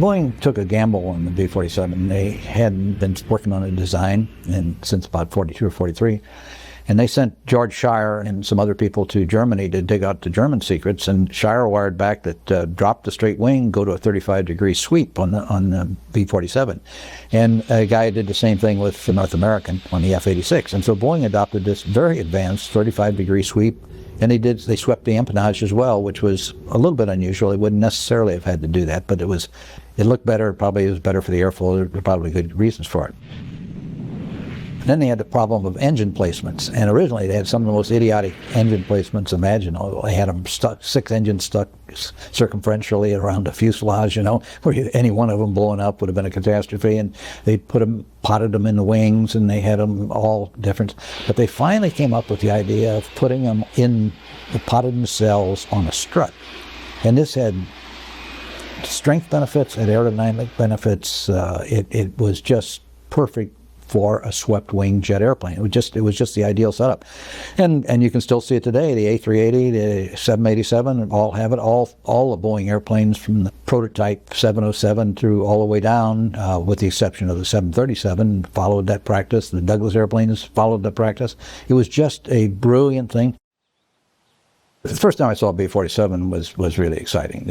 Boeing took a gamble on the B-47. They hadn't been working on a design since about 42 or 43. And they sent George Shire and some other people to Germany to dig out the German secrets. And Shire wired back that drop the straight wing, go to a 35-degree sweep on the B-47. And a guy did the same thing with the North American on the F-86. And so Boeing adopted this very advanced 35-degree sweep. And they swept the empennage as well, which was a little bit unusual. They wouldn't necessarily have had to do that, but it looked better. Probably it was better for the airflow. There were probably good reasons for it. Then they had the problem of engine placements, and originally they had some of the most idiotic engine placements imaginable. They had them stuck, 6 engines stuck circumferentially around the fuselage, where any one of them blowing up would have been a catastrophe, and they potted them in the wings, and they had them all different. But they finally came up with the idea of putting them in the potted nacelles on a strut, and this had strength benefits and aerodynamic benefits. It was just perfect for a swept wing jet airplane. It was just the ideal setup, and you can still see it today. The A380, the 787, all have it. All the Boeing airplanes from the prototype 707 through all the way down, with the exception of the 737, followed that practice. The Douglas airplanes followed that practice. It was just a brilliant thing. The first time I saw a B-47 was really exciting.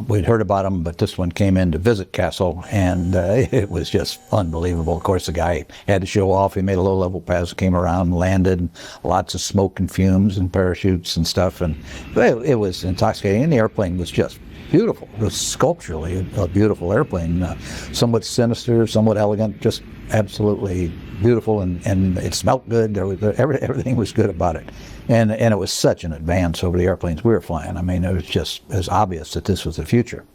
We'd heard about them, but this one came in to visit Castle, and it was just unbelievable. Of course, the guy had to show off. He made a low-level pass, came around, landed, lots of smoke and fumes and parachutes and stuff, and it was intoxicating. And the airplane was just beautiful. It was sculpturally a beautiful airplane, somewhat sinister, somewhat elegant, just absolutely beautiful, and it smelled good. Everything was good about it. And it was such an advance over the airplanes we were flying. I mean, it was just as obvious that this was the future.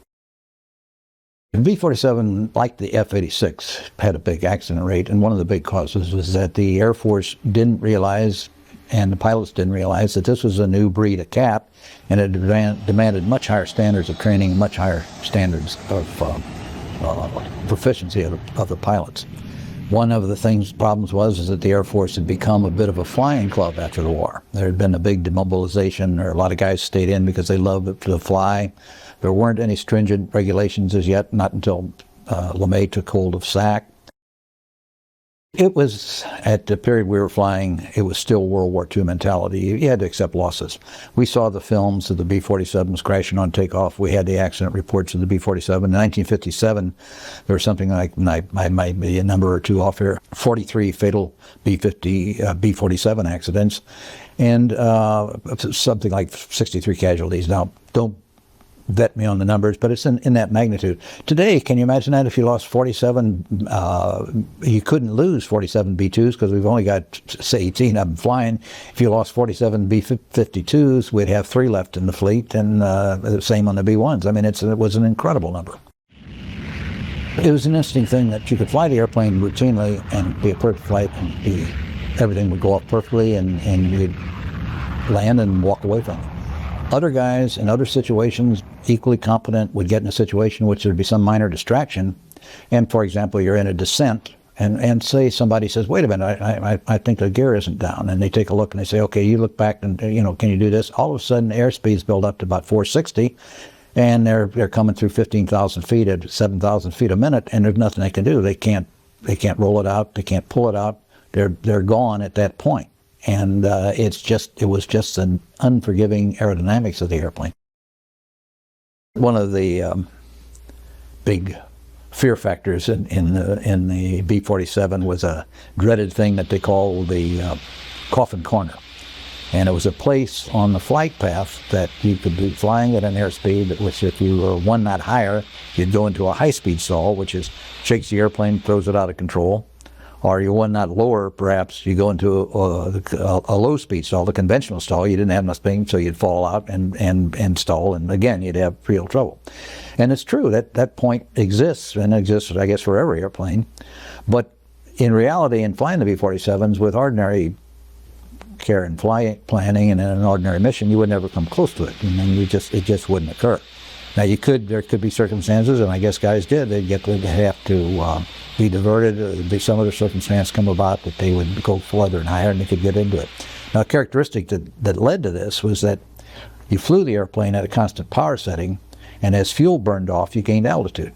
The B-47, like the F-86, had a big accident rate, and one of the big causes was that the Air Force didn't realize, and the pilots didn't realize, that this was a new breed of cat, and it demanded much higher standards of training, much higher standards of proficiency of the pilots. One of the problems was that the Air Force had become a bit of a flying club after the war. There had been a big demobilization, or a lot of guys stayed in because they loved to fly. There weren't any stringent regulations as yet, not until LeMay took hold of SAC. It was, at the period we were flying, it was still World War II mentality. You had to accept losses. We saw the films of the B-47s crashing on takeoff. We had the accident reports of the B-47. In 1957, there was something like, I might be a number or two off here, 43 fatal B-47 accidents, and something like 63 casualties. Now, don't vet me on the numbers, but it's in that magnitude. Today, can you imagine that if you lost 47, you couldn't lose 47 B-2s because we've only got, say, 18 of them flying. If you lost 47 B-52s, we'd have 3 left in the fleet, and the same on the B-1s. I mean, it was an incredible number. It was an interesting thing that you could fly the airplane routinely and be a perfect flight, and everything would go off perfectly, and you'd land and walk away from it. Other guys in other situations, equally competent, would get in a situation in which there'd be some minor distraction. And for example, you're in a descent, and say somebody says, wait a minute, I think the gear isn't down. And they take a look and they say, okay, you look back and, can you do this? All of a sudden, airspeeds build up to about 460, and they're coming through 15,000 feet at 7,000 feet a minute, and there's nothing they can do. They can't roll it out. They can't pull it out. They're gone at that point. And it was just an unforgiving aerodynamics of the airplane. One of the big fear factors in the B-47 was a dreaded thing that they call the coffin corner. And it was a place on the flight path that you could be flying at an airspeed, which if you were 1 knot higher, you'd go into a high-speed stall, which shakes the airplane, throws it out of control. Or you're 1 knot lower, perhaps you go into a low-speed stall, the conventional stall. You didn't have enough steam, so you'd fall out and stall, and again, you'd have real trouble. And it's true that point exists, and exists, I guess, for every airplane. But in reality, in flying the B-47s with ordinary care and flight planning and in an ordinary mission, you would never come close to it, and then it just wouldn't occur. Now there could be circumstances, and I guess guys did. They'd have to be diverted, or there'd be some other circumstance come about that they would go further and higher, and they could get into it. Now, a characteristic that led to this was that you flew the airplane at a constant power setting, And as fuel burned off, you gained altitude.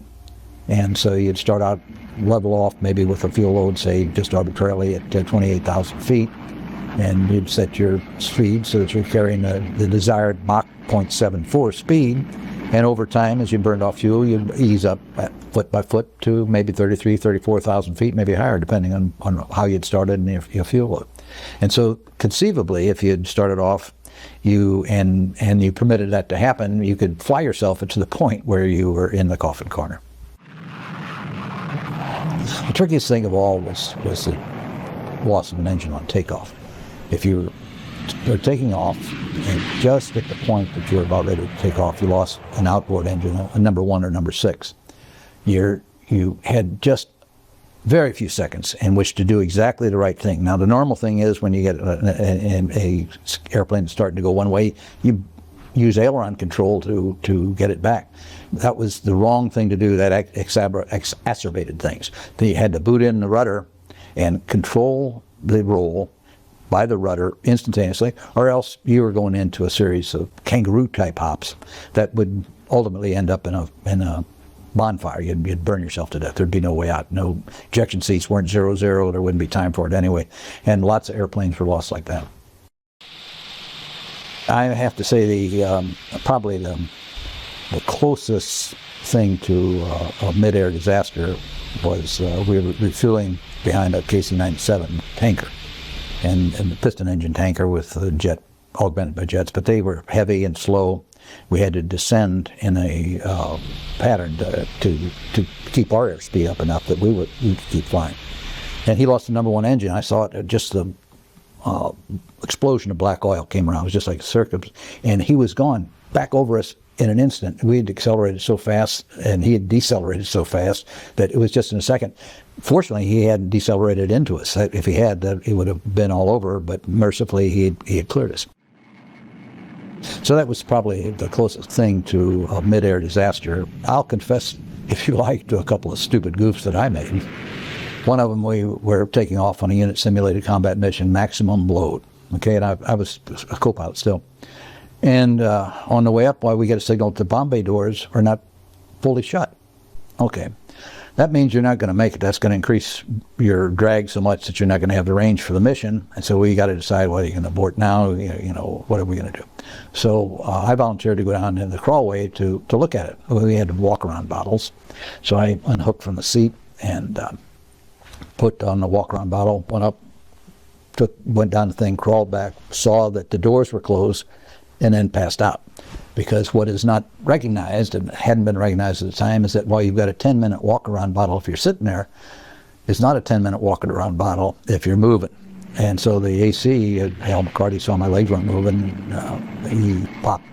And so you'd start out level off maybe with a fuel load, say just arbitrarily at 28,000 feet, and you'd set your speed so that you're carrying the desired Mach 0.74 speed. And over time, as you burned off fuel, you'd ease up foot by foot to maybe 34,000 feet, maybe higher, depending on how you'd started and your fuel load. And so conceivably, if you'd started off, you permitted that to happen, you could fly yourself to the point where you were in the coffin corner. The trickiest thing of all was the loss of an engine on takeoff. If you were taking off, and just at the point that you were about ready to take off, you lost an outboard engine, a number 1 or number 6. You had just very few seconds in which to do exactly the right thing. Now, the normal thing is when you get an airplane that's starting to go one way, you use aileron control to get it back. That was the wrong thing to do. That exacerbated things. Then you had to boot in the rudder and control the roll by the rudder instantaneously, or else you were going into a series of kangaroo-type hops that would ultimately end up in a bonfire. You'd burn yourself to death. There'd be no way out. No ejection seats weren't 0-0. There wouldn't be time for it anyway. And lots of airplanes were lost like that. I have to say probably the closest thing to a mid-air disaster was we were refueling behind a KC-97 tanker, and the piston engine tanker with a jet augmented by jets, but they were heavy and slow. We had to descend in a pattern to keep our airspeed up enough that we could keep flying. And he lost the number 1 engine. I saw it, just the explosion of black oil came around. It was just like a circuit, and he was gone back over us in an instant. We had accelerated so fast, and he had decelerated so fast that it was just in a second. Fortunately, he hadn't decelerated into us. If he had, it would have been all over, but mercifully, he had cleared us. So that was probably the closest thing to a mid-air disaster. I'll confess, if you like, to a couple of stupid goofs that I made. One of them, we were taking off on a unit simulated combat mission, maximum load. Okay, and I was a co-pilot still. And on the way up, we get a signal that the bomb bay doors are not fully shut. Okay, that means you're not going to make it. That's going to increase your drag so much that you're not going to have the range for the mission. And so we got to decide whether you're going to abort now. What are we going to do? So I volunteered to go down in the crawlway to look at it. We had walk-around bottles, so I unhooked from the seat and put on the walk-around bottle, went up, went down the thing, crawled back, saw that the doors were closed, and then passed out. Because what is not recognized, and hadn't been recognized at the time, is that while you've got a 10-minute walk-around bottle if you're sitting there, it's not a 10-minute walk-around bottle if you're moving. And so the AC, Hal McCarty, saw my legs weren't moving. He popped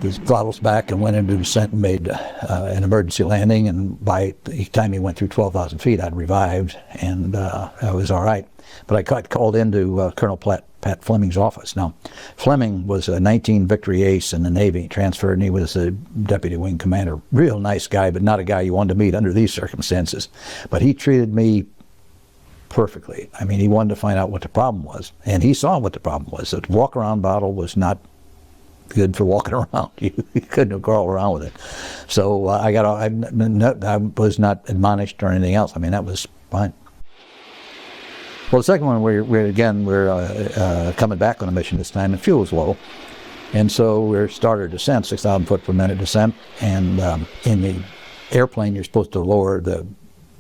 his throttles back and went into descent and made an emergency landing. And by the time he went through 12,000 feet, I'd revived, and I was all right. But I got called into Colonel Pat Fleming's office. Now, Fleming was a 19 Victory ace in the Navy, transferred, and he was a deputy wing commander. Real nice guy, but not a guy you wanted to meet under these circumstances. But he treated me perfectly. I mean, he wanted to find out what the problem was, and he saw what the problem was. The walk-around bottle was not good for walking around. You couldn't crawl around with it. So I was not admonished or anything else. I mean, that was fine. Well, the second one, we're coming back on a mission this time, and fuel was low. And so we're started descent, 6,000 foot per minute descent. And in the airplane, you're supposed to lower the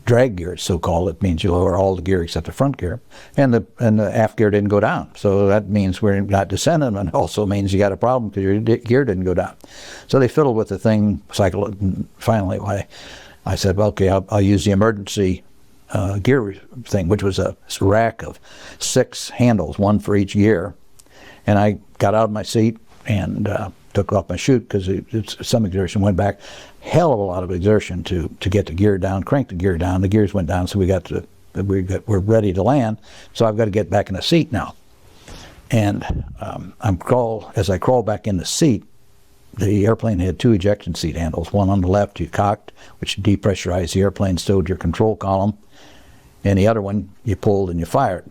drag gear, so-called. It means you lower all the gear except the front gear. And the aft gear didn't go down. So that means we're not descending, and also means you got a problem because your gear didn't go down. So they fiddled with the thing, cycled it, and finally I said, well, okay, I'll use the emergency gear thing, which was a rack of 6 handles, 1 for each gear. And I got out of my seat and took off my chute because some exertion went back. Hell of a lot of exertion to get the gear down, crank the gear down. The gears went down, so we're ready to land. So I've got to get back in the seat now. And as I crawl back in the seat, the airplane had 2 ejection seat handles. One on the left you cocked, which depressurized the airplane, stowed your control column. And the other one you pulled and you fired.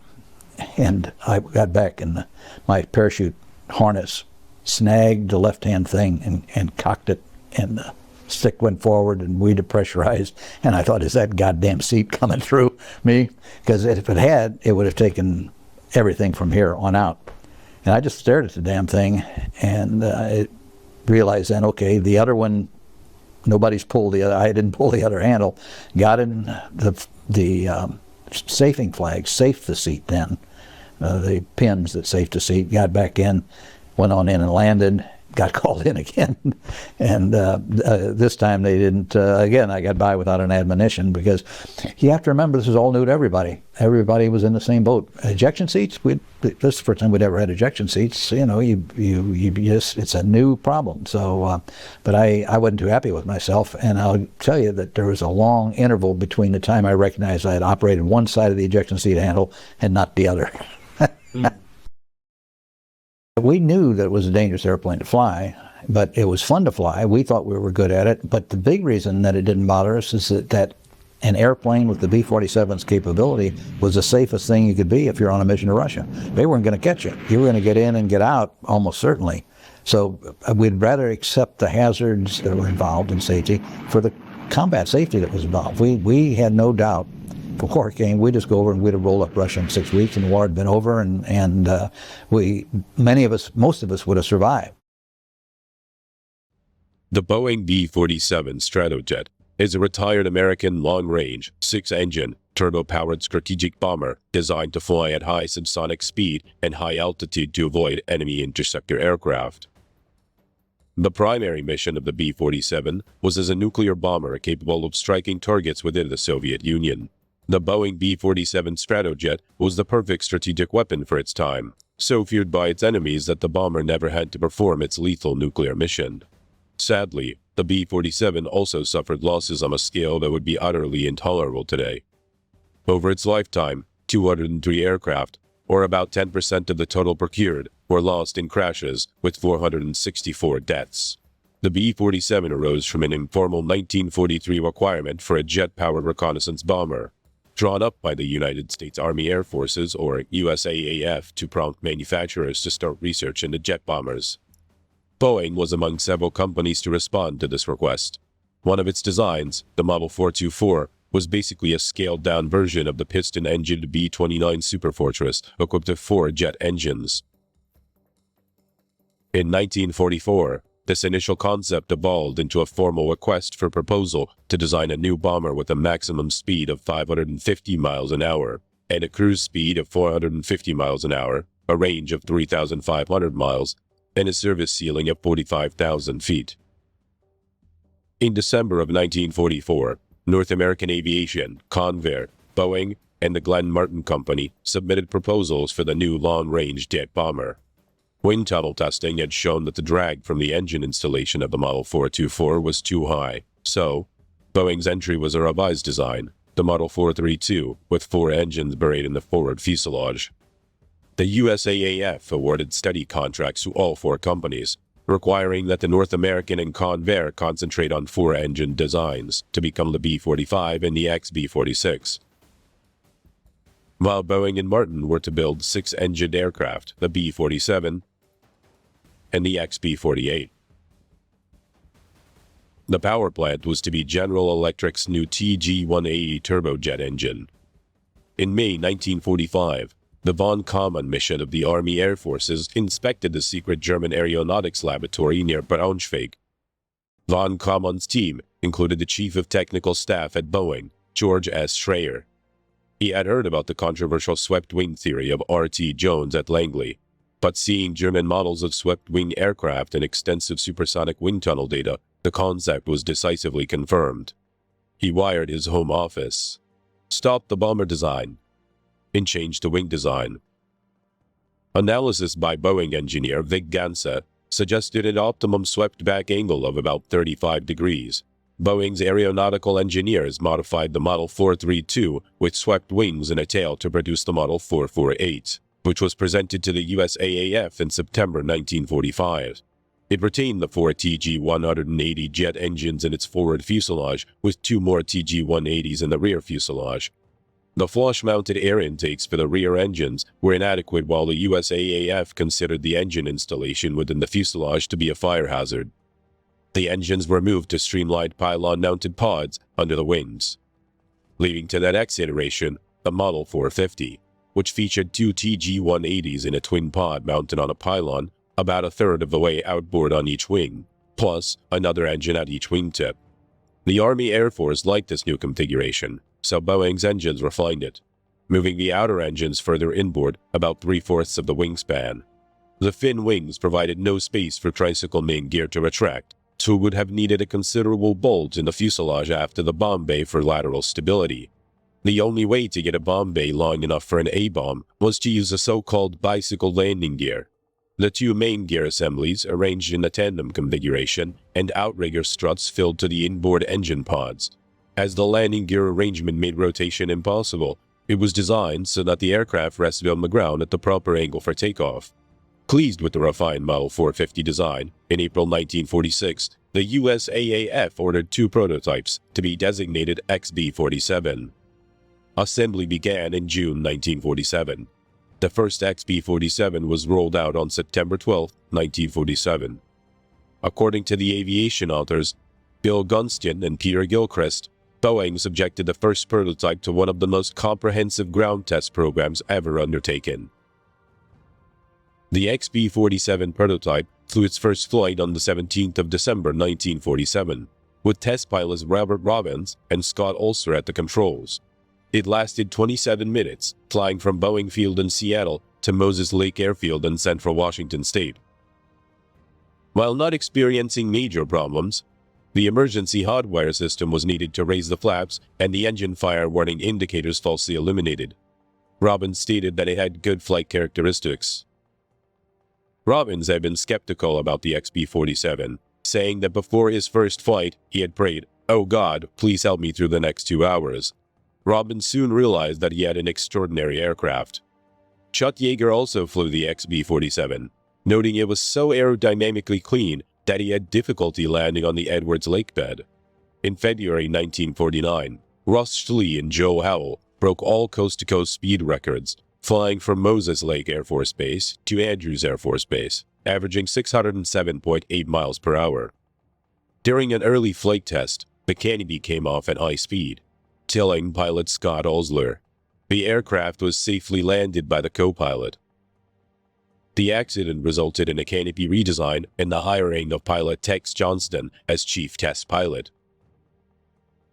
And I got back and my parachute harness snagged the left-hand thing and cocked it in the stick went forward and we depressurized, and I thought, is that goddamn seat coming through me? Because if it had, it would have taken everything from here on out. And I just stared at the damn thing, and it realized then, okay, the other one, nobody's pulled the other, I didn't pull the other handle, got in the safing flag, safed the seat then, the pins that safed the seat, got back in, went on in and landed, got called in again. And this time they didn't, again, I got by without an admonition, because you have to remember this is all new to everybody. Everybody was in the same boat. Ejection seats, this is the first time we'd ever had ejection seats. You know, you just, it's a new problem. So, but I wasn't too happy with myself, and I'll tell you that there was a long interval between the time I recognized I had operated one side of the ejection seat handle and not the other. We knew that it was a dangerous airplane to fly, but it was fun to fly. We thought we were good at it, but the big reason that it didn't bother us is that an airplane with the B-47's capability was the safest thing you could be if you're on a mission to Russia. They weren't going to catch you. You were going to get in and get out, almost certainly. So we'd rather accept the hazards that were involved in safety for the combat safety that was involved. We had no doubt. If the war came, we'd just go over and we'd have rolled up Russia in 6 weeks, and the war had been over, and most of us would have survived. The Boeing B-47 Stratojet is a retired American long-range, 6-engine, turbo-powered strategic bomber designed to fly at high subsonic speed and high altitude to avoid enemy interceptor aircraft. The primary mission of the B-47 was as a nuclear bomber capable of striking targets within the Soviet Union. The Boeing B-47 Stratojet was the perfect strategic weapon for its time, so feared by its enemies that the bomber never had to perform its lethal nuclear mission. Sadly, the B-47 also suffered losses on a scale that would be utterly intolerable today. Over its lifetime, 203 aircraft, or about 10% of the total procured, were lost in crashes, with 464 deaths. The B-47 arose from an informal 1943 requirement for a jet-powered reconnaissance bomber, drawn up by the United States Army Air Forces, or USAAF, to prompt manufacturers to start research into jet bombers. Boeing was among several companies to respond to this request. One of its designs, the Model 424, was basically a scaled-down version of the piston-engined B-29 Superfortress, equipped with 4 jet engines. In 1944, this initial concept evolved into a formal request for proposal to design a new bomber with a maximum speed of 550 miles an hour and a cruise speed of 450 miles an hour, a range of 3,500 miles, and a service ceiling of 45,000 feet. In December of 1944, North American Aviation, Convair, Boeing, and the Glenn Martin Company submitted proposals for the new long-range jet bomber. Wind tunnel testing had shown that the drag from the engine installation of the Model 424 was too high, so Boeing's entry was a revised design, the Model 432, with 4 engines buried in the forward fuselage. The USAAF awarded study contracts to all 4 companies, requiring that the North American and Convair concentrate on 4 engine designs to become the B-45 and the XB-46. While Boeing and Martin were to build 6-engined aircraft, the B-47 and the XB-48. The power plant was to be General Electric's new TG-180 turbojet engine. In May 1945, the von Kaumann mission of the Army Air Forces inspected the secret German aeronautics laboratory near Braunschweig. Von Kaumann's team included the Chief of Technical Staff at Boeing, George S. Schreier. He had heard about the controversial swept-wing theory of R.T. Jones at Langley, but seeing German models of swept-wing aircraft and extensive supersonic wind tunnel data, the concept was decisively confirmed. He wired his home office, stopped the bomber design, and changed the wing design. Analysis by Boeing engineer Vig Gansa suggested an optimum swept-back angle of about 35 degrees. Boeing's aeronautical engineers modified the Model 432 with swept wings and a tail to produce the Model 448, which was presented to the USAAF in September 1945. It retained the 4 TG-180 jet engines in its forward fuselage, with 2 more TG-180s in the rear fuselage. The flush-mounted air intakes for the rear engines were inadequate, while the USAAF considered the engine installation within the fuselage to be a fire hazard. The engines were moved to streamlined pylon-mounted pods under the wings, leading to the next iteration, the Model 450, which featured two TG-180s in a twin pod mounted on a pylon about a third of the way outboard on each wing, plus another engine at each wingtip. The Army Air Force liked this new configuration, so Boeing's engines refined it, moving the outer engines further inboard about 3/4 of the wingspan. The fin wings provided no space for tricycle main gear to retract, so it would have needed a considerable bulge in the fuselage after the bomb bay for lateral stability. The only way to get a bomb bay long enough for an A-bomb was to use a so-called bicycle landing gear. The two main gear assemblies, arranged in a tandem configuration, and outrigger struts filled to the inboard engine pods. As the landing gear arrangement made rotation impossible, it was designed so that the aircraft rested on the ground at the proper angle for takeoff. Pleased with the refined Model 450 design, in April 1946, the USAAF ordered two prototypes to be designated XB-47. Assembly began in June 1947. The first XB-47 was rolled out on September 12, 1947. According to the aviation authors, Bill Gunston and Peter Gilchrist, Boeing subjected the first prototype to one of the most comprehensive ground test programs ever undertaken. The XB-47 prototype flew its first flight on the 17th of December 1947, with test pilots Robert Robbins and Scott Ulster at the controls. It lasted 27 minutes, flying from Boeing Field in Seattle to Moses Lake Airfield in central Washington state. While not experiencing major problems, the emergency hot wire system was needed to raise the flaps and the engine fire warning indicators falsely illuminated. Robbins stated that it had good flight characteristics. Robbins had been skeptical about the XB-47, saying that before his first flight, he had prayed, "Oh God, please help me through the next 2 hours." Robbins soon realized that he had an extraordinary aircraft. Chuck Yeager also flew the XB-47, noting it was so aerodynamically clean that he had difficulty landing on the Edwards Lake bed. In February 1949, Russ Schley and Joe Howell broke all coast-to-coast speed records, flying from Moses Lake Air Force Base to Andrews Air Force Base, averaging 607.8 miles per hour. During an early flight test, the canopy came off at high speed, telling pilot Scott Ulster. The aircraft was safely landed by the co-pilot. The accident resulted in a canopy redesign and the hiring of pilot Tex Johnston as chief test pilot.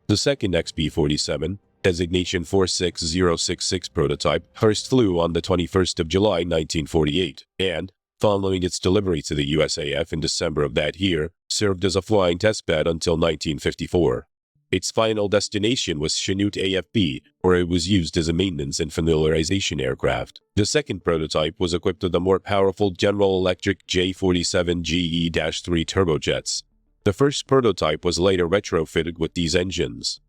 The second XB-47, designation 46066 prototype, first flew on the 21st of July 1948 and, following its delivery to the USAF in December of that year, served as a flying testbed until 1954. Its final destination was Chanute AFB, where it was used as a maintenance and familiarization aircraft. The second prototype was equipped with the more powerful General Electric J47 GE-3 turbojets. The first prototype was later retrofitted with these engines.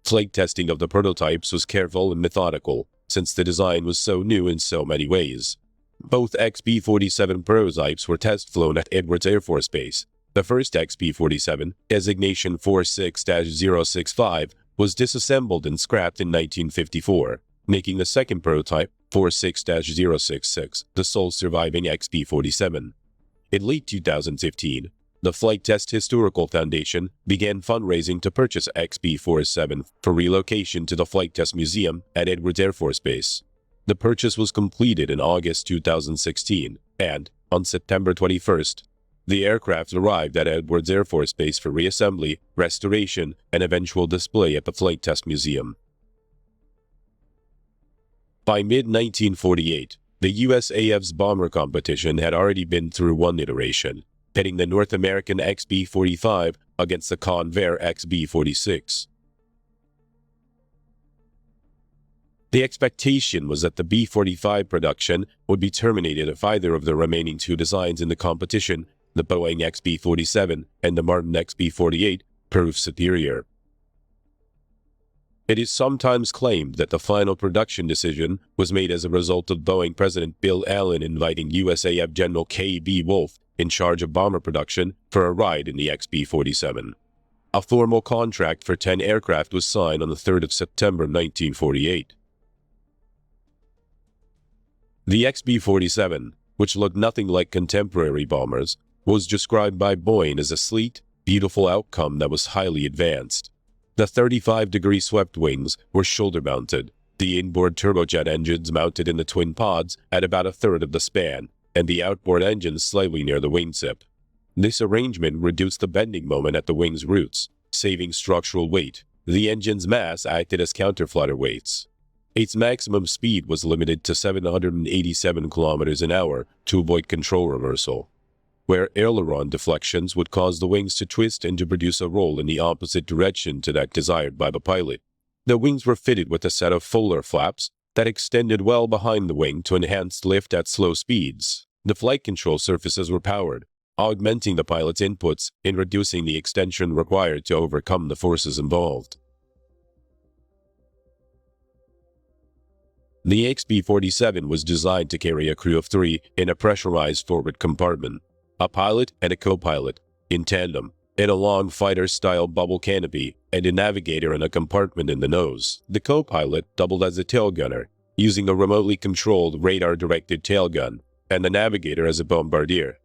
Flight testing of the prototypes was careful and methodical, since the design was so new in so many ways. Both XB-47 prototypes were test-flown at Edwards Air Force Base. The first XB-47, designation 46-065, was disassembled and scrapped in 1954, making the second prototype, 46-066, the sole surviving XB-47. In late 2015, the Flight Test Historical Foundation began fundraising to purchase XB-47 for relocation to the Flight Test Museum at Edwards Air Force Base. The purchase was completed in August 2016, and, on September 21st, the aircraft arrived at Edwards Air Force Base for reassembly, restoration, and eventual display at the Flight Test Museum. By mid-1948, the USAF's bomber competition had already been through one iteration, pitting the North American XB-45 against the Convair XB-46. The expectation was that the B-45 production would be terminated if either of the remaining two designs in the competition, the Boeing XB-47 and the Martin XB-48, proved superior. It is sometimes claimed that the final production decision was made as a result of Boeing President Bill Allen inviting USAF General K.B. Wolf, in charge of bomber production, for a ride in the XB-47. A formal contract for 10 aircraft was signed on the 3rd of September 1948. The XB-47, which looked nothing like contemporary bombers, was described by Boeing as a sleek, beautiful outcome that was highly advanced. The 35-degree swept wings were shoulder-mounted, the inboard turbojet engines mounted in the twin pods at about a third of the span, and the outboard engines slightly near the wingtip. This arrangement reduced the bending moment at the wing's roots, saving structural weight. The engine's mass acted as counterflutter weights. Its maximum speed was limited to 787 kilometers an hour to avoid control reversal, where aileron deflections would cause the wings to twist and to produce a roll in the opposite direction to that desired by the pilot. The wings were fitted with a set of Fuller flaps that extended well behind the wing to enhance lift at slow speeds. The flight control surfaces were powered, augmenting the pilot's inputs and reducing the extension required to overcome the forces involved. The B-47 was designed to carry a crew of 3 in a pressurized forward compartment, a pilot and a co-pilot, in tandem, in a long fighter-style bubble canopy, and a navigator in a compartment in the nose. The co-pilot doubled as a tail gunner, using a remotely controlled radar-directed tail gun, and the navigator as a bombardier.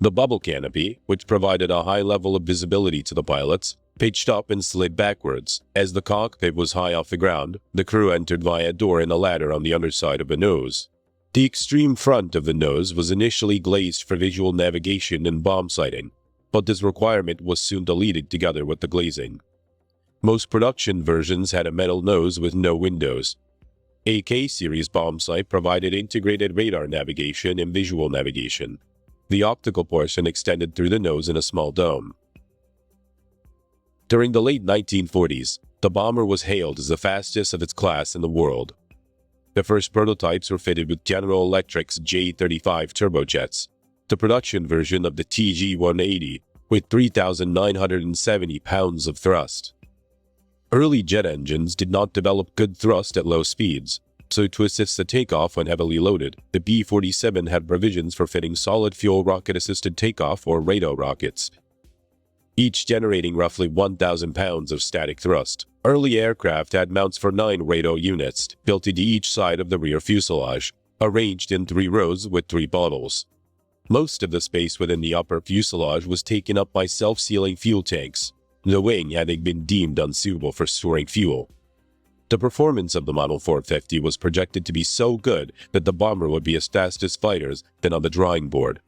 The bubble canopy, which provided a high level of visibility to the pilots, pitched up and slid backwards. As the cockpit was high off the ground, the crew entered via a door and a ladder on the underside of the nose. The extreme front of the nose was initially glazed for visual navigation and bomb sighting, but this requirement was soon deleted together with the glazing. Most production versions had a metal nose with no windows. A K-series bomb sight provided integrated radar navigation and visual navigation. The optical portion extended through the nose in a small dome. During the late 1940s, the bomber was hailed as the fastest of its class in the world. The first prototypes were fitted with General Electric's J-35 turbojets, the production version of the TG-180, with 3,970 pounds of thrust. Early jet engines did not develop good thrust at low speeds, so to assist the takeoff when heavily loaded, the B-47 had provisions for fitting solid-fuel rocket-assisted takeoff or RATO rockets, each generating roughly 1,000 pounds of static thrust. Early aircraft had mounts for 9 RATO units, built into each side of the rear fuselage, arranged in 3 rows with 3 bottles. Most of the space within the upper fuselage was taken up by self-sealing fuel tanks, the wing having been deemed unsuitable for storing fuel. The performance of the Model 450 was projected to be so good that the bomber would be as fast as fighters than on the drawing board.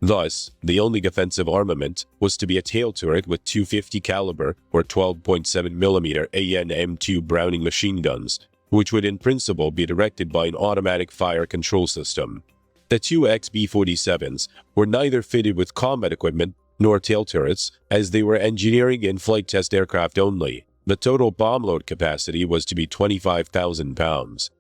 Thus, the only offensive armament was to be a tail turret with 250 caliber or 12.7mm AN/M2 Browning machine guns, which would in principle be directed by an automatic fire control system. The 2 B-47s were neither fitted with combat equipment nor tail turrets, as they were engineering and flight test aircraft only. The total bomb load capacity was to be 25,000 pounds.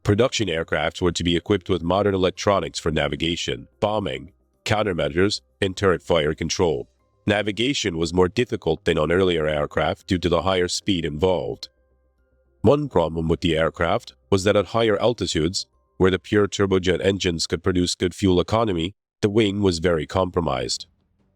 Production aircraft were to be equipped with modern electronics for navigation, bombing, countermeasures, and turret fire control. Navigation was more difficult than on earlier aircraft due to the higher speed involved. One problem with the aircraft was that at higher altitudes, where the pure turbojet engines could produce good fuel economy, the wing was very compromised.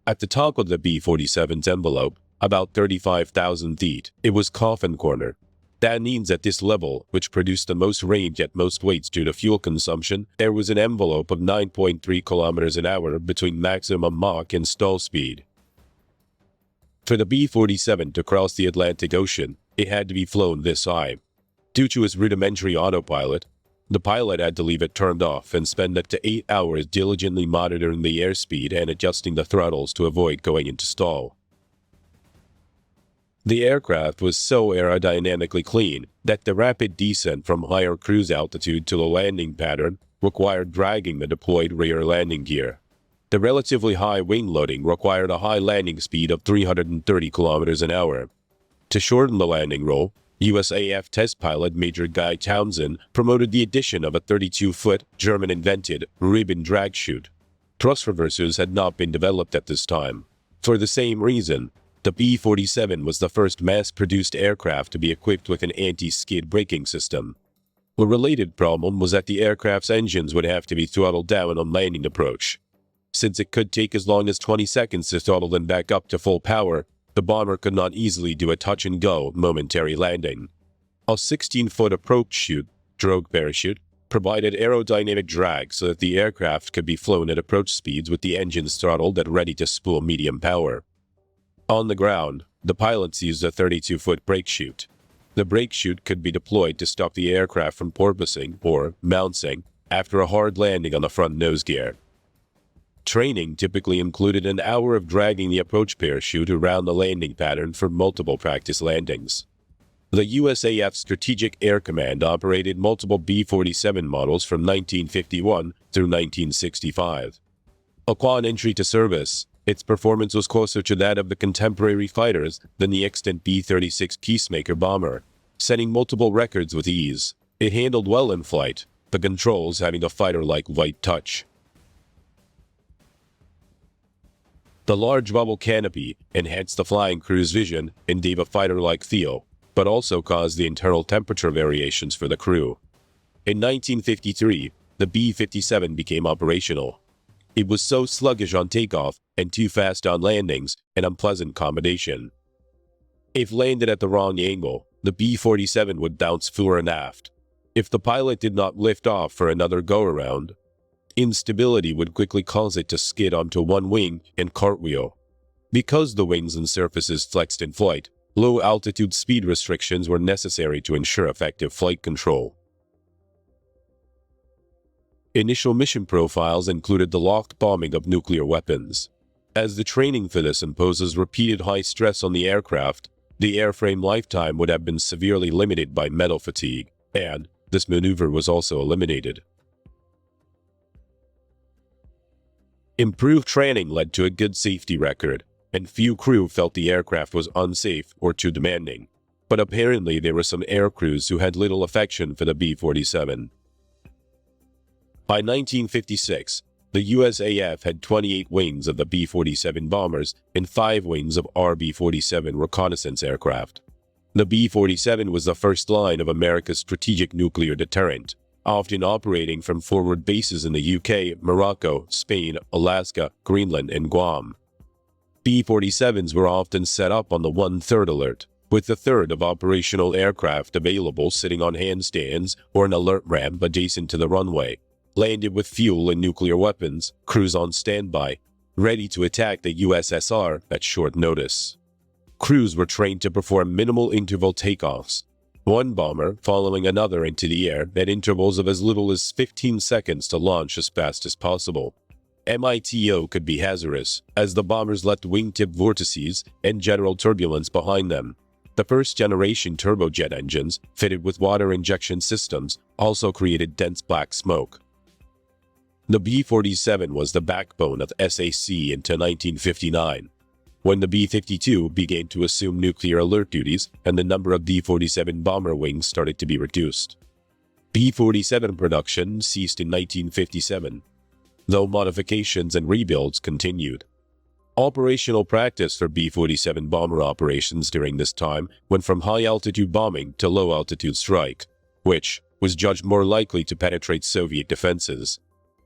At the top of the B-47's envelope, about 35,000 feet, it was coffin corner. That means at this level, which produced the most range at most weights due to fuel consumption, there was an envelope of 9.3 kilometers an hour between maximum Mach and stall speed. For the B-47 to cross the Atlantic Ocean, it had to be flown this high. Due to its rudimentary autopilot, the pilot had to leave it turned off and spend up to 8 hours diligently monitoring the airspeed and adjusting the throttles to avoid going into stall. The aircraft was so aerodynamically clean that the rapid descent from higher cruise altitude to the landing pattern required dragging the deployed rear landing gear. The relatively high wing loading required a high landing speed of 330 kilometers an hour. To shorten the landing roll, USAF test pilot Major Guy Townsend promoted the addition of a 32-foot German-invented ribbon drag chute. Thrust reversers had not been developed at this time. For the same reason, the B-47 was the first mass-produced aircraft to be equipped with an anti-skid braking system. A related problem was that the aircraft's engines would have to be throttled down on landing approach. Since it could take as long as 20 seconds to throttle them back up to full power, the bomber could not easily do a touch-and-go momentary landing. A 16-foot approach chute, drogue parachute, provided aerodynamic drag so that the aircraft could be flown at approach speeds with the engines throttled and ready to spool medium power. On the ground, the pilots used a 32-foot brake chute. The brake chute could be deployed to stop the aircraft from porpoising or bouncing after a hard landing on the front nose gear. Training typically included an hour of dragging the approach parachute around the landing pattern for multiple practice landings. The USAF Strategic Air Command operated multiple B-47 models from 1951 through 1965. Upon entry to service, its performance was closer to that of the contemporary fighters than the extant B-36 Peacemaker bomber, setting multiple records with ease. It handled well in flight, the controls having a fighter-like light touch. The large bubble canopy enhanced the flying crew's vision and gave a fighter-like feel, but also caused the internal temperature variations for the crew. In 1953, the B-57 became operational. It was so sluggish on takeoff and too fast on landings, an unpleasant combination. If landed at the wrong angle, the B-47 would bounce fore and aft. If the pilot did not lift off for another go-around, instability would quickly cause it to skid onto one wing and cartwheel. Because the wings and surfaces flexed in flight, low-altitude speed restrictions were necessary to ensure effective flight control. Initial mission profiles included the locked bombing of nuclear weapons. As the training for this imposes repeated high stress on the aircraft, the airframe lifetime would have been severely limited by metal fatigue, and this maneuver was also eliminated. Improved training led to a good safety record, and few crew felt the aircraft was unsafe or too demanding. But apparently there were some air crews who had little affection for the B-47. By 1956, the USAF had 28 wings of the B-47 bombers and 5 wings of B-47 reconnaissance aircraft. The B-47 was the first line of America's strategic nuclear deterrent, often operating from forward bases in the UK, Morocco, Spain, Alaska, Greenland, and Guam. B-47s were often set up on the 1/3 alert, with a third of operational aircraft available sitting on handstands or an alert ramp adjacent to the runway, landed with fuel and nuclear weapons, crews on standby, ready to attack the USSR at short notice. Crews were trained to perform minimal interval takeoffs, one bomber following another into the air at intervals of as little as 15 seconds to launch as fast as possible. MITO could be hazardous, as the bombers left wingtip vortices and general turbulence behind them. The first-generation turbojet engines, fitted with water injection systems, also created dense black smoke. The B-47 was the backbone of SAC until 1959, when the B-52 began to assume nuclear alert duties and the number of B-47 bomber wings started to be reduced. B-47 production ceased in 1957, though modifications and rebuilds continued. Operational practice for B-47 bomber operations during this time went from high-altitude bombing to low-altitude strike, which was judged more likely to penetrate Soviet defenses.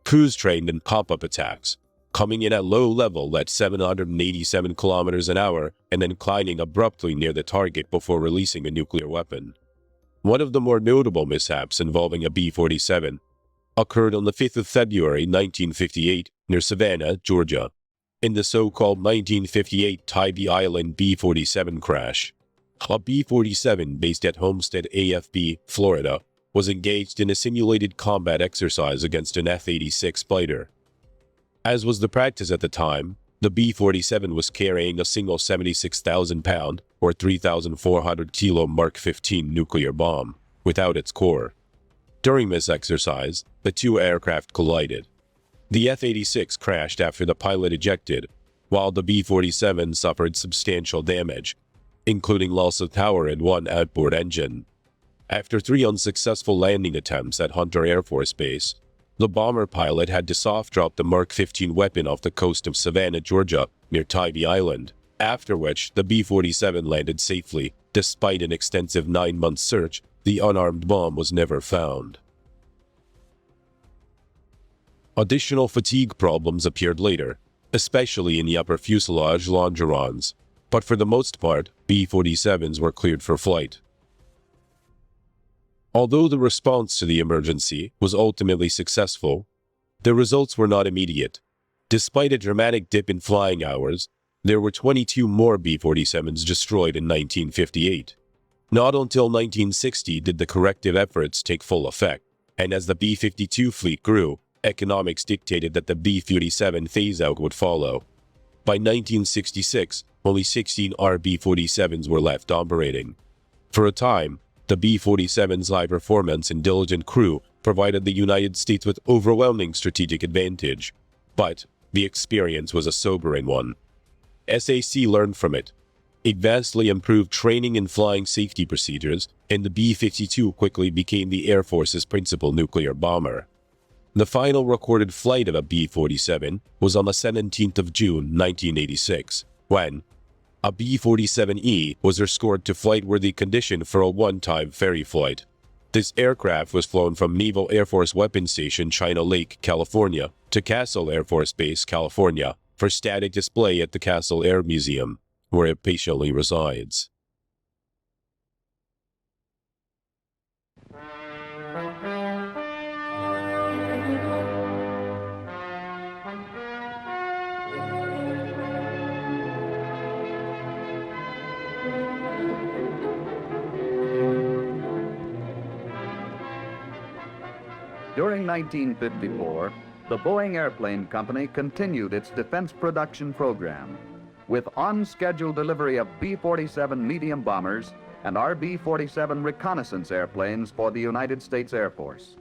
Crews trained in pop-up attacks, coming in at low level at 787 kilometers an hour and then climbing abruptly near the target before releasing a nuclear weapon. One of the more notable mishaps involving a B-47 occurred on the 5th of February 1958 near Savannah, Georgia, in the so-called 1958 Tybee Island B-47 crash. A B-47 based at Homestead, AFB, Florida, was engaged in a simulated combat exercise against an F-86 fighter. As was the practice at the time, the B-47 was carrying a single 76,000-pound or 3,400 kilo Mark 15 nuclear bomb without its core. During this exercise, the two aircraft collided. The F-86 crashed after the pilot ejected, while the B-47 suffered substantial damage, including loss of power and one outboard engine. After 3 unsuccessful landing attempts at Hunter Air Force Base, the bomber pilot had to soft-drop the Mark 15 weapon off the coast of Savannah, Georgia, near Tybee Island, after which the B-47 landed safely. Despite an extensive 9-month search, the unarmed bomb was never found. Additional fatigue problems appeared later, especially in the upper fuselage longerons, but for the most part, B-47s were cleared for flight. Although the response to the emergency was ultimately successful, the results were not immediate. Despite a dramatic dip in flying hours, there were 22 more B-47s destroyed in 1958. Not until 1960 did the corrective efforts take full effect, and as the B-52 fleet grew, economics dictated that the B-47 phase-out would follow. By 1966, only 16 B-47s were left operating. For a time, the B-47's high performance and diligent crew provided the United States with overwhelming strategic advantage, but the experience was a sobering one. SAC learned from it. It vastly improved training and flying safety procedures, and the B-52 quickly became the Air Force's principal nuclear bomber. The final recorded flight of a B-47 was on the 17th of June, 1986, when a B-47E was restored to flight-worthy condition for a one-time ferry flight. This aircraft was flown from Naval Air Force Weapons Station, China Lake, California, to Castle Air Force Base, California, for static display at the Castle Air Museum, where it patiently resides. During 1954, the Boeing Airplane Company continued its defense production program with on-schedule delivery of B-47 medium bombers and RB-47 reconnaissance airplanes for the United States Air Force.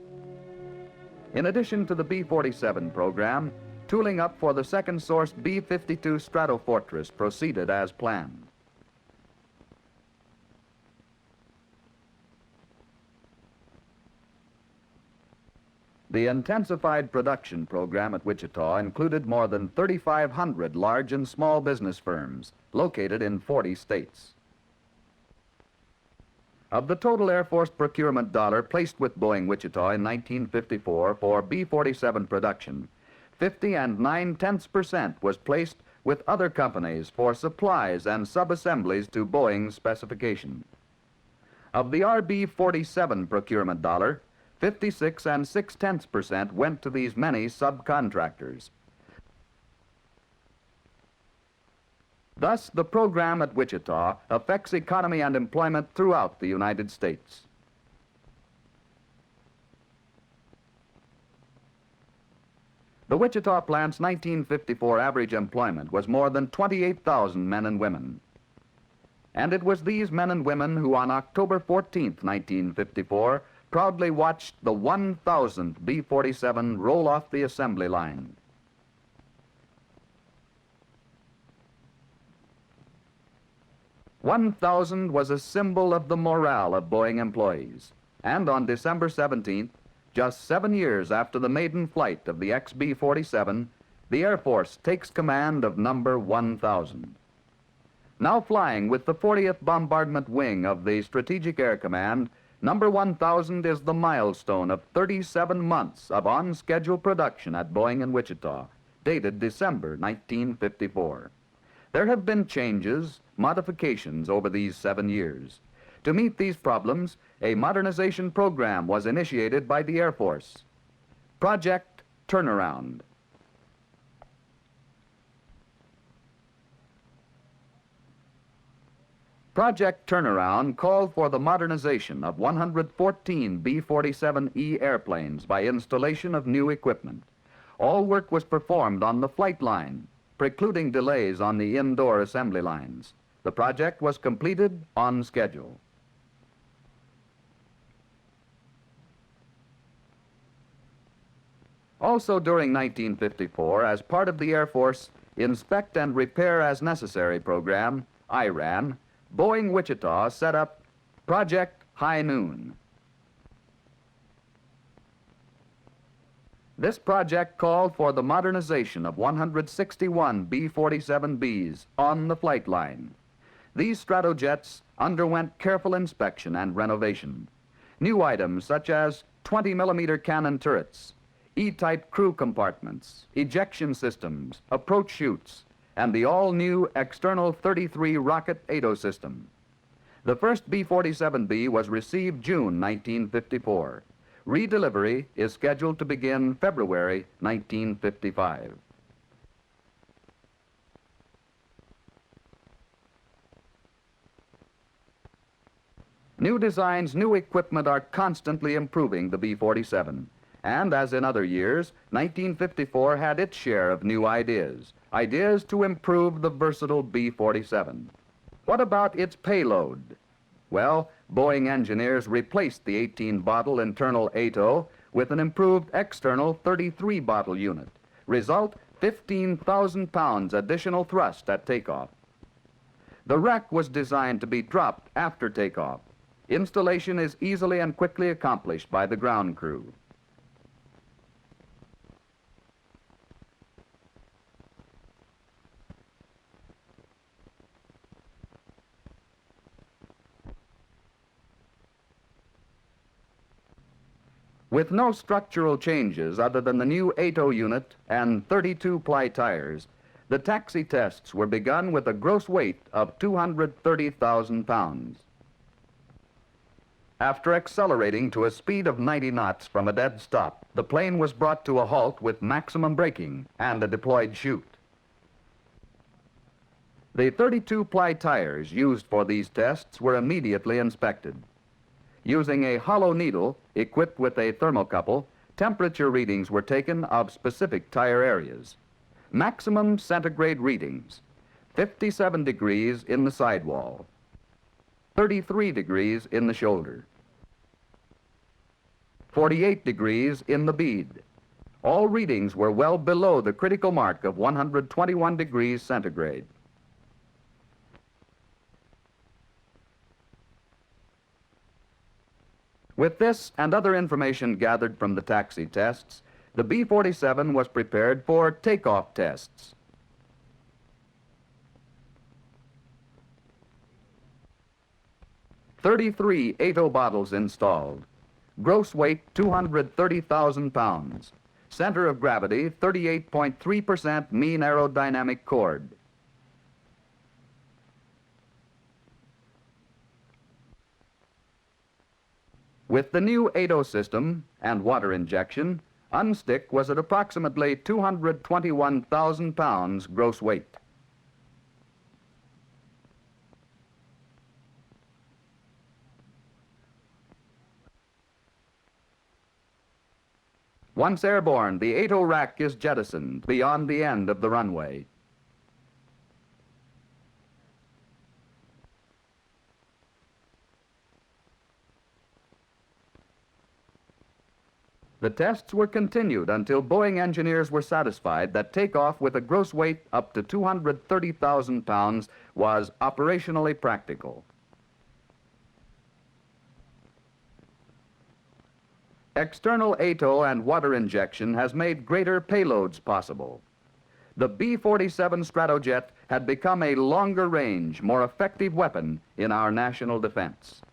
In addition to the B-47 program, tooling up for the second source B-52 Stratofortress proceeded as planned. The intensified production program at Wichita included more than 3,500 large and small business firms located in 40 states. Of the total Air Force procurement dollar placed with Boeing Wichita in 1954 for B-47 production, 50.9% was placed with other companies for supplies and sub-assemblies to Boeing's specification. Of the RB-47 procurement dollar, 56.6% went to these many subcontractors. Thus, the program at Wichita affects economy and employment throughout the United States. The Wichita plant's 1954 average employment was more than 28,000 men and women. And it was these men and women who on October 14th, 1954, proudly watched the 1,000th B-47 roll off the assembly line. "1,000 was a symbol of the morale of Boeing employees. And on December 17th, just 7 years after the maiden flight of the XB-47, the Air Force takes command of number 1,000. Now flying with the 40th Bombardment Wing of the Strategic Air Command, number 1,000 is the milestone of 37 months of on-schedule production at Boeing in Wichita, dated December 1954. There have been changes, modifications over these 7 years. To meet these problems, a modernization program was initiated by the Air Force. Project Turnaround. Project Turnaround called for the modernization of 114 B-47E airplanes by installation of new equipment. All work was performed on the flight line, precluding delays on the indoor assembly lines. The project was completed on schedule. Also during 1954, as part of the Air Force Inspect and Repair as Necessary program, IRAN, Boeing Wichita set up Project High Noon. This project called for the modernization of 161 B-47Bs on the flight line. These Stratojets underwent careful inspection and renovation. New items such as 20mm cannon turrets, E-type crew compartments, ejection systems, approach chutes, and the all-new external 33 rocket ATO system. The first B-47B was received June 1954. Redelivery is scheduled to begin February 1955. New designs, new equipment are constantly improving the B-47. And as in other years, 1954 had its share of new ideas to improve the versatile B-47. What about its payload? Well, Boeing engineers replaced the 18-bottle internal ATO with an improved external 33-bottle unit. Result, 15,000 pounds additional thrust at takeoff. The wreck was designed to be dropped after takeoff. Installation is easily and quickly accomplished by the ground crew. With no structural changes other than the new ATO unit and 32-ply tires, the taxi tests were begun with a gross weight of 230,000 pounds. After accelerating to a speed of 90 knots from a dead stop, the plane was brought to a halt with maximum braking and a deployed chute. The 32-ply tires used for these tests were immediately inspected. Using a hollow needle equipped with a thermocouple, temperature readings were taken of specific tire areas. Maximum centigrade readings: 57 degrees in the sidewall, 33 degrees in the shoulder, 48 degrees in the bead. All readings were well below the critical mark of 121 degrees centigrade. With this and other information gathered from the taxi tests, the B-47 was prepared for takeoff tests. "33 ATO bottles installed. Gross weight 230,000 pounds. Center of gravity 38.3% mean aerodynamic chord. With the new ATO system and water injection, unstick was at approximately 221,000 pounds gross weight. Once airborne, the ATO rack is jettisoned beyond the end of the runway. The tests were continued until Boeing engineers were satisfied that takeoff with a gross weight up to 230,000 pounds was operationally practical. External ATO and water injection has made greater payloads possible. The B-47 Stratojet had become a longer range, more effective weapon in our national defense.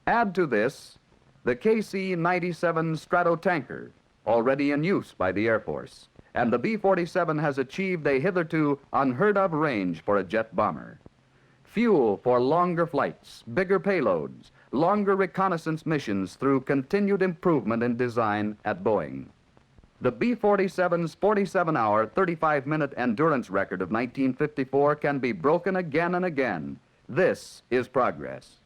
Add to this the KC-97 Stratotanker, already in use by the Air Force, and the B-47 has achieved a hitherto unheard-of range for a jet bomber. Fuel for longer flights, bigger payloads, longer reconnaissance missions through continued improvement in design at Boeing. The B-47's 47-hour, 35-minute endurance record of 1954 can be broken again and again. This is progress.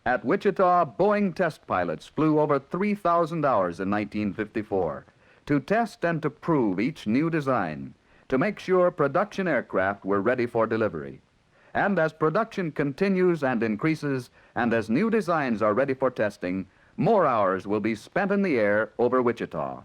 At Wichita, Boeing test pilots flew over 3,000 hours in 1954 to test and to prove each new design, to make sure production aircraft were ready for delivery. And as production continues and increases, and as new designs are ready for testing, more hours will be spent in the air over Wichita.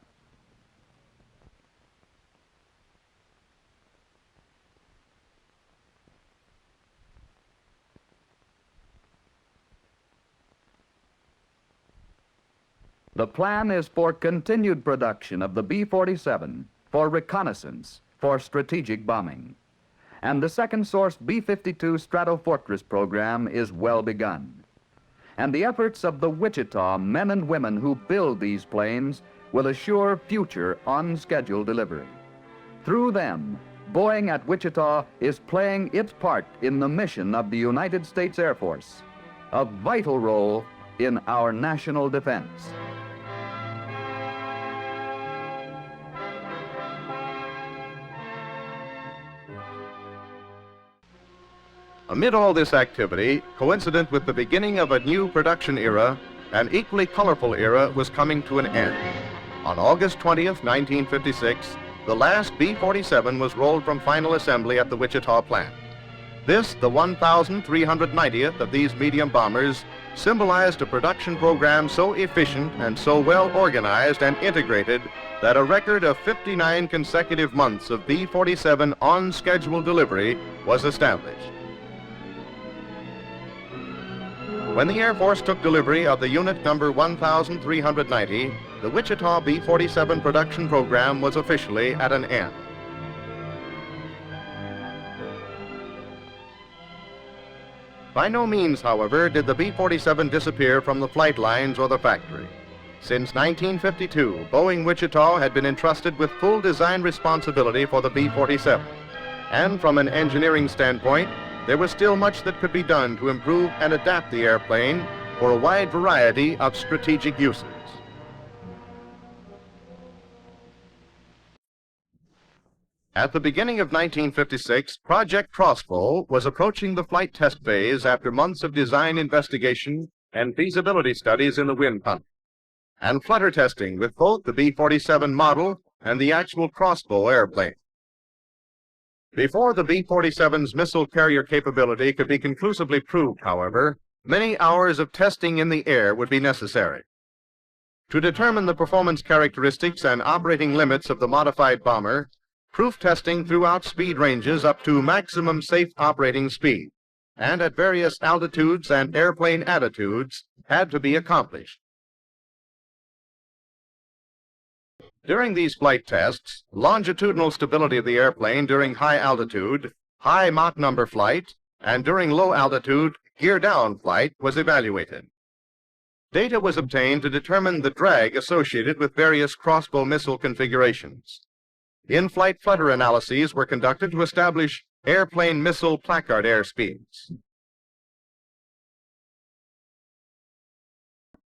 The plan is for continued production of the B-47, for reconnaissance, for strategic bombing. And the second source B-52 Stratofortress program is well begun. And the efforts of the Wichita men and women who build these planes will assure future on-schedule delivery. Through them, Boeing at Wichita is playing its part in the mission of the United States Air Force, a vital role in our national defense. Amid all this activity, coincident with the beginning of a new production era, an equally colorful era was coming to an end. On August 20th, 1956, the last B-47 was rolled from final assembly at the Wichita plant. This, the 1,390th of these medium bombers, symbolized a production program so efficient and so well organized and integrated that a record of 59 consecutive months of B-47 on-schedule delivery was established. When the Air Force took delivery of the unit number 1,390, the Wichita B-47 production program was officially at an end. By no means, however, did the B-47 disappear from the flight lines or the factory. Since 1952, Boeing Wichita had been entrusted with full design responsibility for the B-47. And from an engineering standpoint, there was still much that could be done to improve and adapt the airplane for a wide variety of strategic uses. At the beginning of 1956, Project Crossbow was approaching the flight test phase after months of design investigation and feasibility studies in the wind tunnel, and flutter testing with both the B-47 model and the actual Crossbow airplane. Before the B-47's missile carrier capability could be conclusively proved, however, many hours of testing in the air would be necessary. To determine the performance characteristics and operating limits of the modified bomber, proof testing throughout speed ranges up to maximum safe operating speed, and at various altitudes and airplane attitudes, had to be accomplished. During these flight tests, longitudinal stability of the airplane during high altitude, high Mach number flight, and during low altitude, gear down flight was evaluated. Data was obtained to determine the drag associated with various Crossbow missile configurations. In-flight flutter analyses were conducted to establish airplane missile placard airspeeds.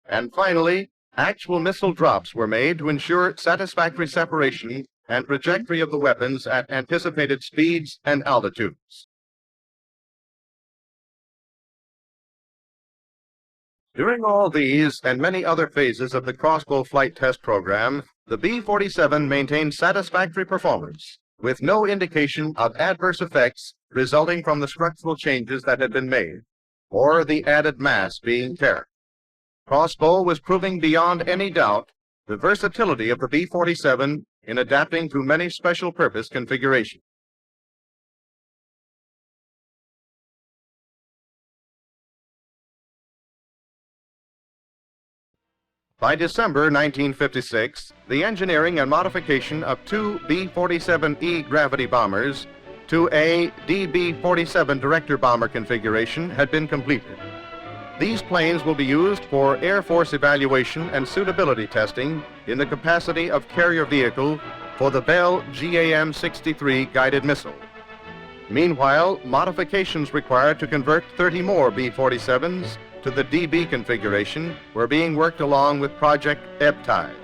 And finally, actual missile drops were made to ensure satisfactory separation and trajectory of the weapons at anticipated speeds and altitudes. During all these and many other phases of the Crossbow flight test program, the B-47 maintained satisfactory performance, with no indication of adverse effects resulting from the structural changes that had been made, or the added mass being carried. Crossbow was proving beyond any doubt the versatility of the B-47 in adapting to many special purpose configurations. By December 1956, the engineering and modification of two B-47E gravity bombers to a DB-47 director bomber configuration had been completed. These planes will be used for Air Force evaluation and suitability testing in the capacity of carrier vehicle for the Bell GAM-63 guided missile. Meanwhile, modifications required to convert 30 more B-47s to the DB configuration were being worked along with Project Ebb-Tide,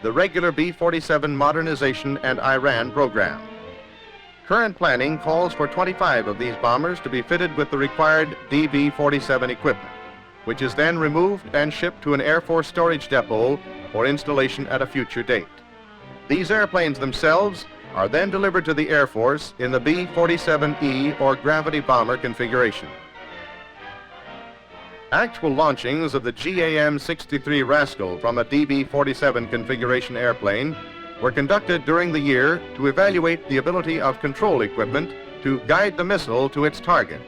the regular B-47 modernization and Iran program. Current planning calls for 25 of these bombers to be fitted with the required DB-47 equipment, which is then removed and shipped to an Air Force storage depot for installation at a future date. These airplanes themselves are then delivered to the Air Force in the B-47E or gravity bomber configuration. Actual launchings of the GAM-63 Rascal from a DB-47 configuration airplane were conducted during the year to evaluate the ability of control equipment to guide the missile to its target.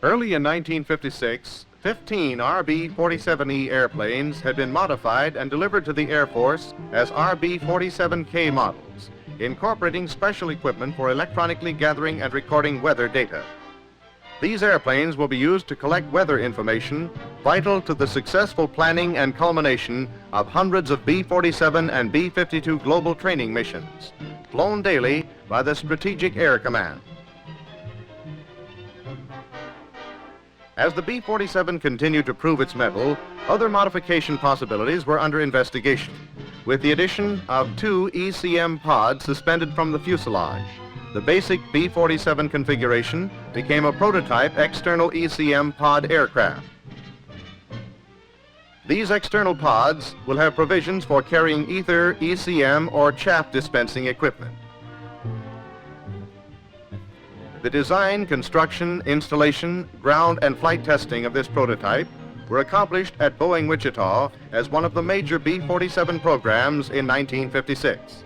Early in 1956, 15 RB-47E airplanes had been modified and delivered to the Air Force as RB-47K models, incorporating special equipment for electronically gathering and recording weather data. These airplanes will be used to collect weather information vital to the successful planning and culmination of hundreds of B-47 and B-52 global training missions, flown daily by the Strategic Air Command. As the B-47 continued to prove its mettle, other modification possibilities were under investigation, with the addition of 2 ECM pods suspended from the fuselage. The basic B-47 configuration became a prototype external ECM pod aircraft. These external pods will have provisions for carrying either ECM or chaff dispensing equipment. The design, construction, installation, ground and flight testing of this prototype were accomplished at Boeing Wichita as one of the major B-47 programs in 1956.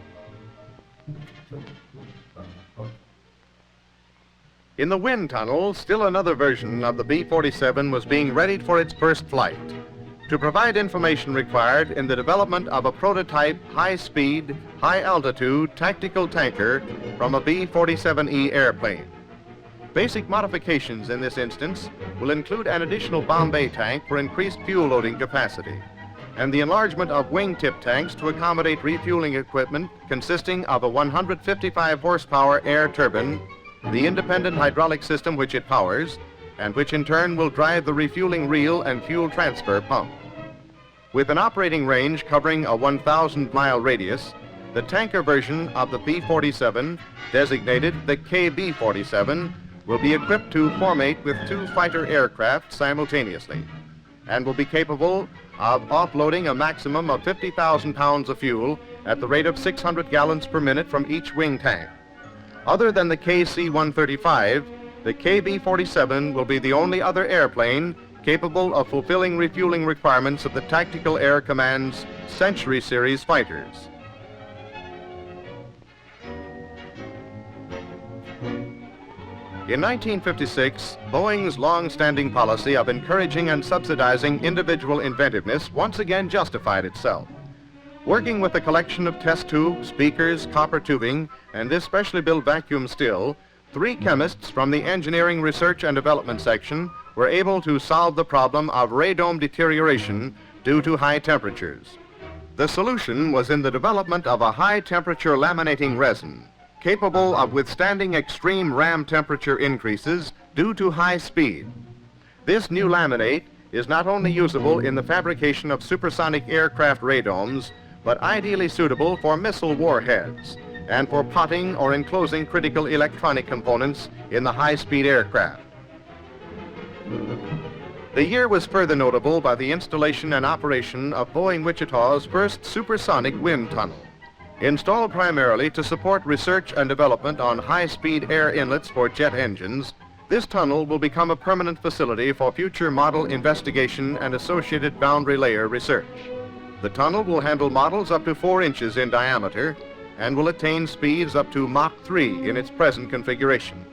In the wind tunnel, still another version of the B-47 was being readied for its first flight to provide information required in the development of a prototype high-speed, high-altitude tactical tanker from a B-47E airplane. Basic modifications in this instance will include an additional bomb bay tank for increased fuel loading capacity and the enlargement of wingtip tanks to accommodate refueling equipment consisting of a 155 horsepower air turbine, the independent hydraulic system which it powers, and which in turn will drive the refueling reel and fuel transfer pump. With an operating range covering a 1,000-mile radius, the tanker version of the B-47, designated the KB-47, will be equipped to formate with 2 fighter aircraft simultaneously and will be capable of offloading a maximum of 50,000 pounds of fuel at the rate of 600 gallons per minute from each wing tank. Other than the KC-135, the KB-47 will be the only other airplane capable of fulfilling refueling requirements of the Tactical Air Command's Century Series fighters. In 1956, Boeing's long-standing policy of encouraging and subsidizing individual inventiveness once again justified itself. Working with a collection of test tubes, speakers, copper tubing, and this specially built vacuum still, 3 chemists from the Engineering Research and Development section were able to solve the problem of radome deterioration due to high temperatures. The solution was in the development of a high-temperature laminating resin, capable of withstanding extreme ram temperature increases due to high speed. This new laminate is not only usable in the fabrication of supersonic aircraft radomes, but ideally suitable for missile warheads and for potting or enclosing critical electronic components in the high-speed aircraft. The year was further notable by the installation and operation of Boeing Wichita's first supersonic wind tunnel. Installed primarily to support research and development on high-speed air inlets for jet engines, this tunnel will become a permanent facility for future model investigation and associated boundary layer research. The tunnel will handle models up to 4 inches in diameter and will attain speeds up to Mach 3 in its present configuration.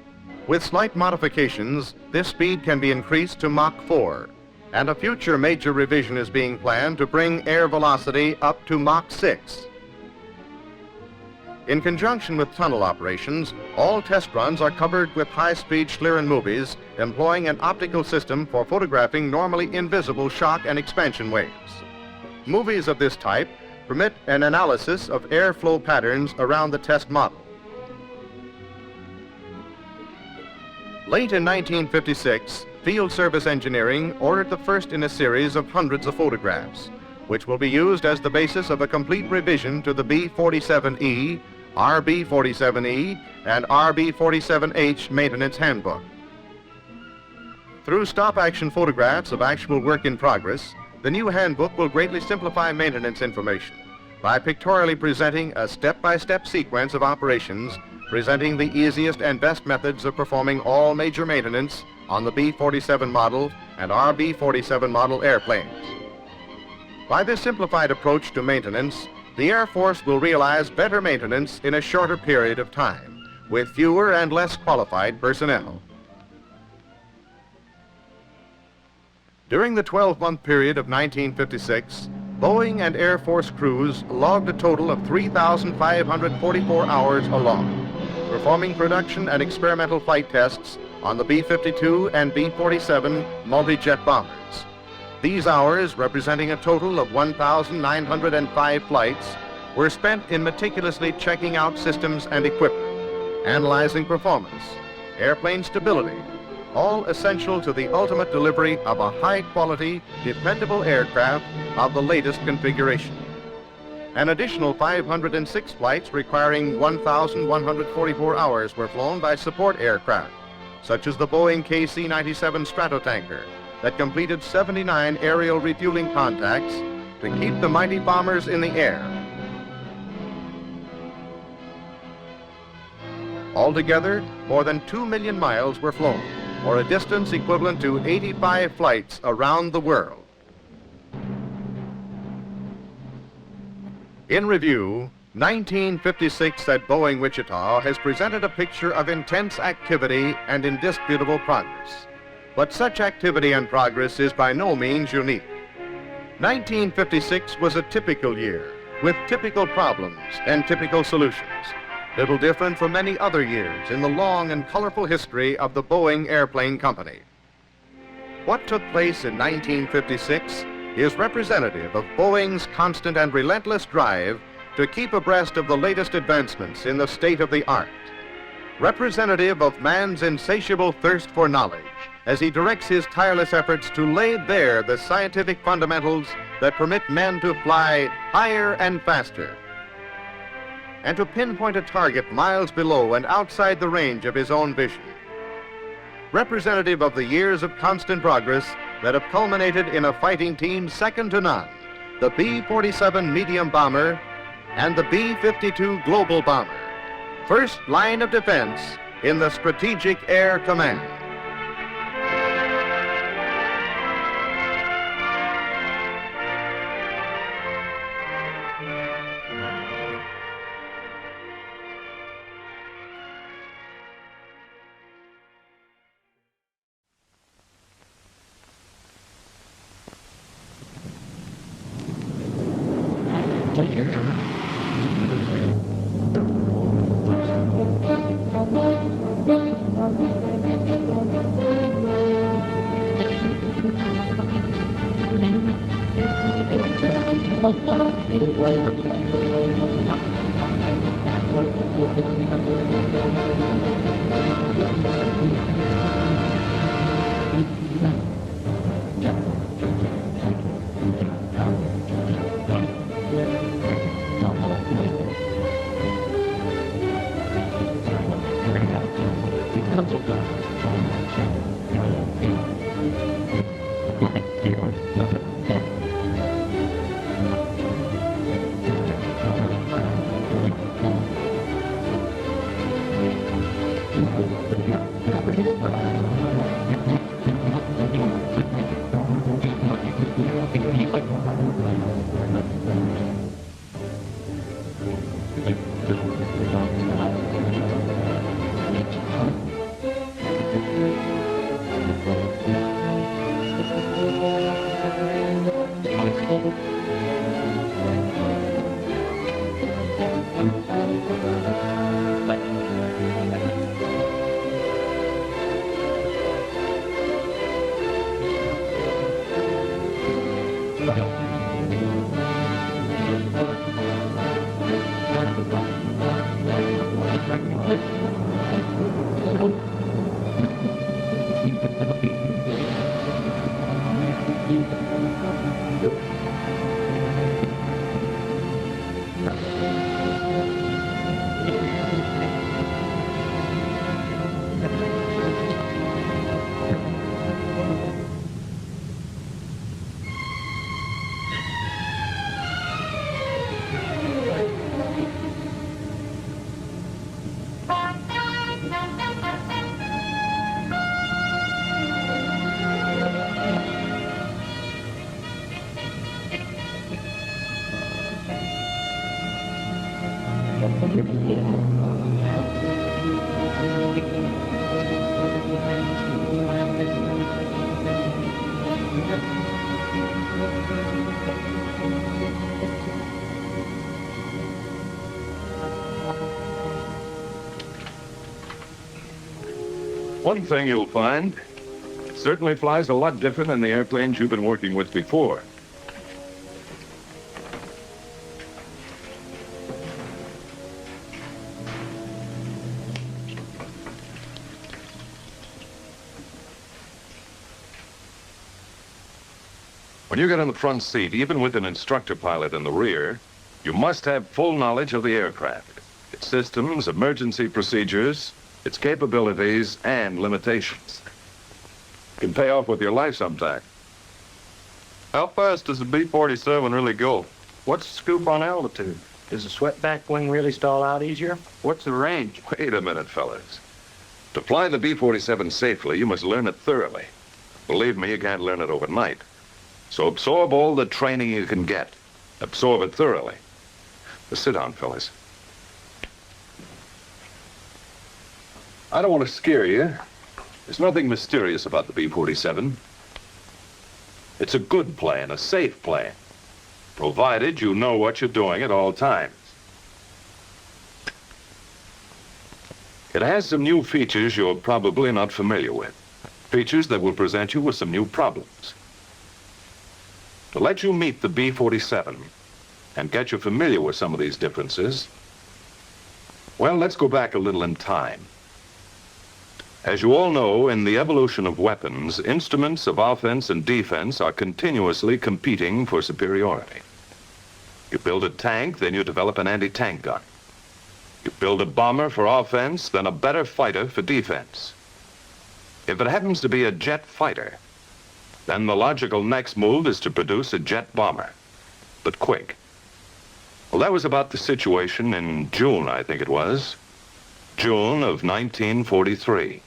With slight modifications, this speed can be increased to Mach 4, and a future major revision is being planned to bring air velocity up to Mach 6. In conjunction with tunnel operations, all test runs are covered with high-speed Schlieren movies employing an optical system for photographing normally invisible shock and expansion waves. Movies of this type permit an analysis of airflow patterns around the test model. Late in 1956, Field Service Engineering ordered the first in a series of hundreds of photographs, which will be used as the basis of a complete revision to the B-47E, RB-47E, and RB-47H maintenance handbook. Through stop-action photographs of actual work in progress, the new handbook will greatly simplify maintenance information by pictorially presenting a step-by-step sequence of operations presenting the easiest and best methods of performing all major maintenance on the B-47 model and RB-47 model airplanes. By this simplified approach to maintenance, the Air Force will realize better maintenance in a shorter period of time, with fewer and less qualified personnel. During the 12-month period of 1956, Boeing and Air Force crews logged a total of 3,544 hours alone, performing production and experimental flight tests on the B-52 and B-47 multi-jet bombers. These hours, representing a total of 1,905 flights, were spent in meticulously checking out systems and equipment, analyzing performance, airplane stability, all essential to the ultimate delivery of a high-quality, dependable aircraft of the latest configuration. An additional 506 flights requiring 1,144 hours were flown by support aircraft, such as the Boeing KC-97 Stratotanker, that completed 79 aerial refueling contacts to keep the mighty bombers in the air. Altogether, more than 2 million miles were flown, or a distance equivalent to 85 flights around the world. In review, 1956 at Boeing Wichita has presented a picture of intense activity and indisputable progress. But such activity and progress is by no means unique. 1956 was a typical year, with typical problems and typical solutions, little different from many other years in the long and colorful history of the Boeing Airplane Company. What took place in 1956 is representative of Boeing's constant and relentless drive to keep abreast of the latest advancements in the state of the art. Representative of man's insatiable thirst for knowledge as he directs his tireless efforts to lay bare the scientific fundamentals that permit men to fly higher and faster, and to pinpoint a target miles below and outside the range of his own vision. Representative of the years of constant progress that have culminated in a fighting team second to none, the B-47 medium bomber and the B-52 global bomber, first line of defense in the Strategic Air Command. One thing you'll find, it certainly flies a lot different than the airplanes you've been working with before. When you get in the front seat, even with an instructor pilot in the rear, you must have full knowledge of the aircraft, its systems, emergency procedures, its capabilities, and limitations. It can pay off with your life sometime. How fast does the B-47 really go? What's the scoop on altitude? Does the swept-back wing really stall out easier? What's the range? Wait a minute, fellas. To fly the B-47 safely, you must learn it thoroughly. Believe me, you can't learn it overnight. So absorb all the training you can get. Absorb it thoroughly. Now sit down, fellas. I don't want to scare you. There's nothing mysterious about the B-47. It's a good plane, a safe plane, provided you know what you're doing at all times. It has some new features you're probably not familiar with. Features that will present you with some new problems. To let you meet the B-47 and get you familiar with some of these differences, well, let's go back a little in time. As you all know, in the evolution of weapons, instruments of offense and defense are continuously competing for superiority. You build a tank, then you develop an anti-tank gun. You build a bomber for offense, then a better fighter for defense. If it happens to be a jet fighter, then the logical next move is to produce a jet bomber, but quick. Well, that was about the situation in June, I think it was. June of 1943.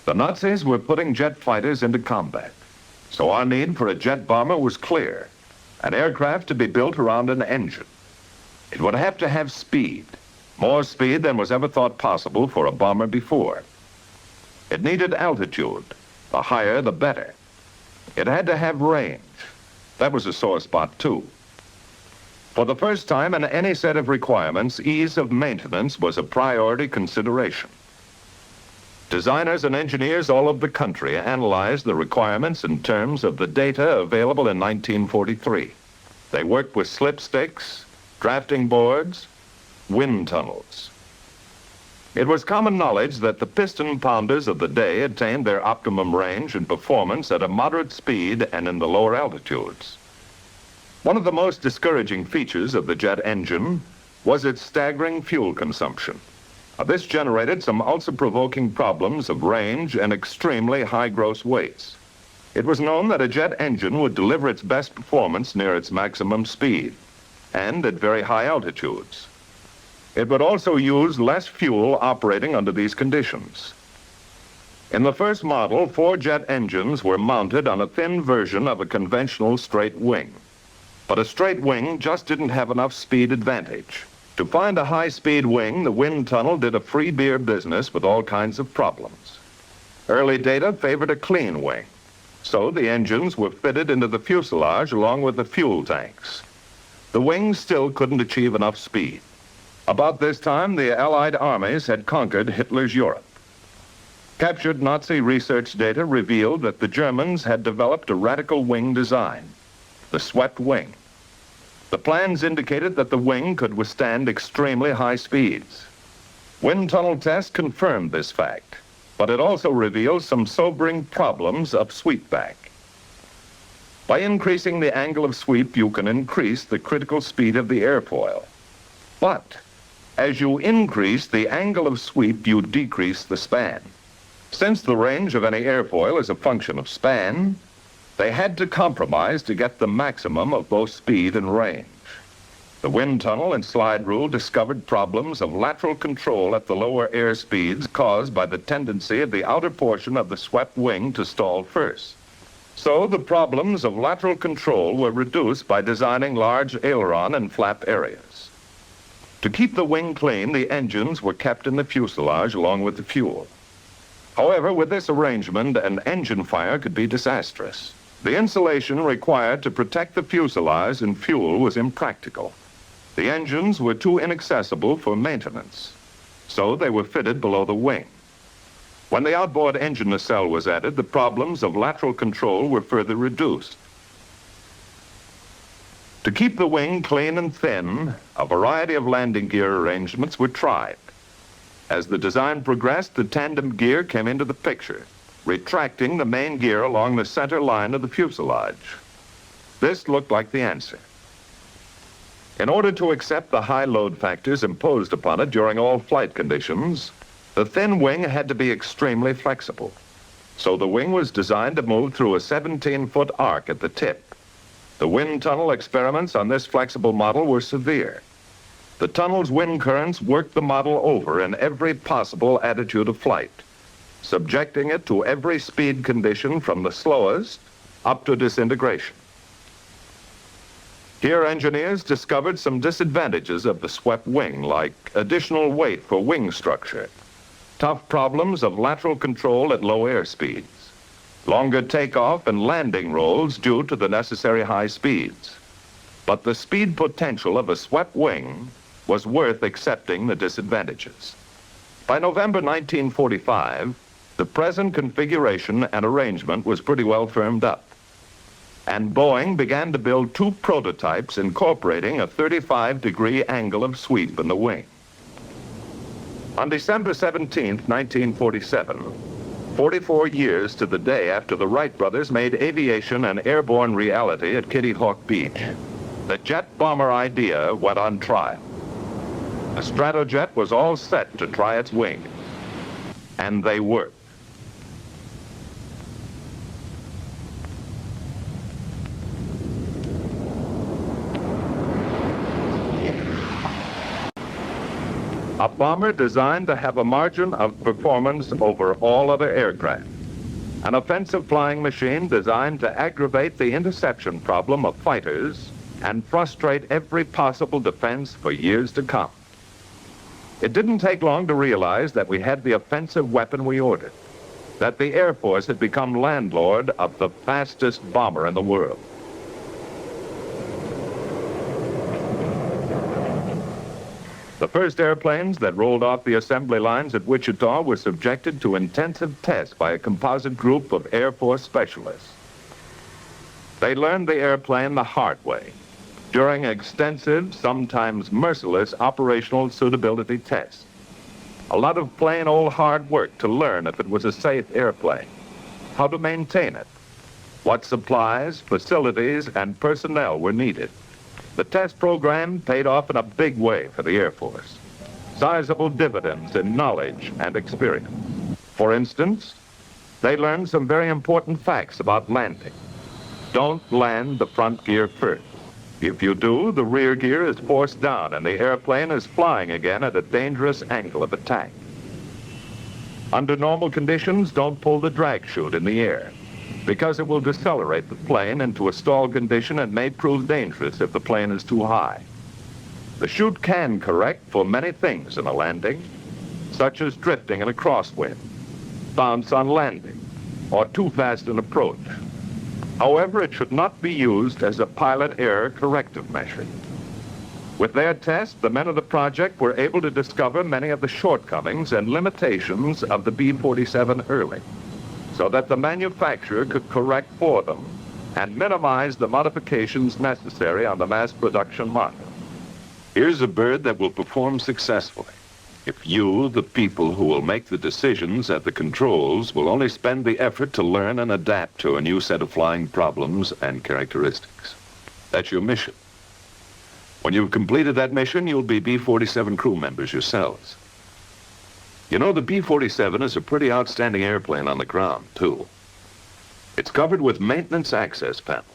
The Nazis were putting jet fighters into combat, so our need for a jet bomber was clear, an aircraft to be built around an engine. It would have to have speed, more speed than was ever thought possible for a bomber before. It needed altitude, the higher the better. It had to have range. That was a sore spot, too. For the first time in any set of requirements, ease of maintenance was a priority consideration. Designers and engineers all over the country analyzed the requirements in terms of the data available in 1943. They worked with slipsticks, drafting boards, wind tunnels. It was common knowledge that the piston pounders of the day attained their optimum range and performance at a moderate speed and in the lower altitudes. One of the most discouraging features of the jet engine was its staggering fuel consumption. This generated some ulcer-provoking problems of range and extremely high gross weights. It was known that a jet engine would deliver its best performance near its maximum speed and at very high altitudes. It would also use less fuel operating under these conditions. In the first model, 4 jet engines were mounted on a thin version of a conventional straight wing. But a straight wing just didn't have enough speed advantage. To find a high-speed wing, the wind tunnel did a free beer business with all kinds of problems. Early data favored a clean wing, so the engines were fitted into the fuselage along with the fuel tanks. The wings still couldn't achieve enough speed. About this time, the Allied armies had conquered Hitler's Europe. Captured Nazi research data revealed that the Germans had developed a radical wing design, the swept wing. The plans indicated that the wing could withstand extremely high speeds. Wind tunnel tests confirmed this fact, but it also revealed some sobering problems of sweepback. By increasing the angle of sweep, you can increase the critical speed of the airfoil. But as you increase the angle of sweep, you decrease the span. Since the range of any airfoil is a function of span, they had to compromise to get the maximum of both speed and range. The wind tunnel and slide rule discovered problems of lateral control at the lower air speeds caused by the tendency of the outer portion of the swept wing to stall first. So the problems of lateral control were reduced by designing large aileron and flap areas. To keep the wing clean, the engines were kept in the fuselage along with the fuel. However, with this arrangement, an engine fire could be disastrous. The insulation required to protect the fuselage and fuel was impractical. The engines were too inaccessible for maintenance, so they were fitted below the wing. When the outboard engine nacelle was added, the problems of lateral control were further reduced. To keep the wing clean and thin, a variety of landing gear arrangements were tried. As the design progressed, the tandem gear came into the picture, retracting the main gear along the center line of the fuselage. This looked like the answer. In order to accept the high load factors imposed upon it during all flight conditions, the thin wing had to be extremely flexible. So the wing was designed to move through a 17-foot arc at the tip. The wind tunnel experiments on this flexible model were severe. The tunnel's wind currents worked the model over in every possible attitude of flight, subjecting it to every speed condition from the slowest up to disintegration. Here, engineers discovered some disadvantages of the swept wing, like additional weight for wing structure, tough problems of lateral control at low air speeds, longer takeoff and landing rolls due to the necessary high speeds. But the speed potential of a swept wing was worth accepting the disadvantages. By November 1945, the present configuration and arrangement was pretty well firmed up, and Boeing began to build 2 prototypes incorporating a 35-degree angle of sweep in the wing. On December 17, 1947, 44 years to the day after the Wright brothers made aviation an airborne reality at Kitty Hawk Beach, the jet bomber idea went on trial. A Stratojet was all set to try its wing, and they worked. A bomber designed to have a margin of performance over all other aircraft. An offensive flying machine designed to aggravate the interception problem of fighters and frustrate every possible defense for years to come. It didn't take long to realize that we had the offensive weapon we ordered, that the Air Force had become landlord of the fastest bomber in the world. The first airplanes that rolled off the assembly lines at Wichita were subjected to intensive tests by a composite group of Air Force specialists. They learned the airplane the hard way during extensive, sometimes merciless operational suitability tests. A lot of plain old hard work to learn if it was a safe airplane, how to maintain it, what supplies, facilities, and personnel were needed. The test program paid off in a big way for the Air Force. Sizable dividends in knowledge and experience. For instance, they learned some very important facts about landing. Don't land the front gear first. If you do, the rear gear is forced down and the airplane is flying again at a dangerous angle of attack. Under normal conditions, don't pull the drag chute in the air, because it will decelerate the plane into a stall condition and may prove dangerous if the plane is too high. The chute can correct for many things in a landing, such as drifting in a crosswind, bounce on landing, or too fast an approach. However, it should not be used as a pilot error corrective measure. With their test, the men of the project were able to discover many of the shortcomings and limitations of the B-47 early, so that the manufacturer could correct for them and minimize the modifications necessary on the mass production model. Here's a bird that will perform successfully if you, the people who will make the decisions at the controls, will only spend the effort to learn and adapt to a new set of flying problems and characteristics. That's your mission. When you've completed that mission, you'll be B-47 crew members yourselves. You know, the B-47 is a pretty outstanding airplane on the ground, too. It's covered with maintenance access panels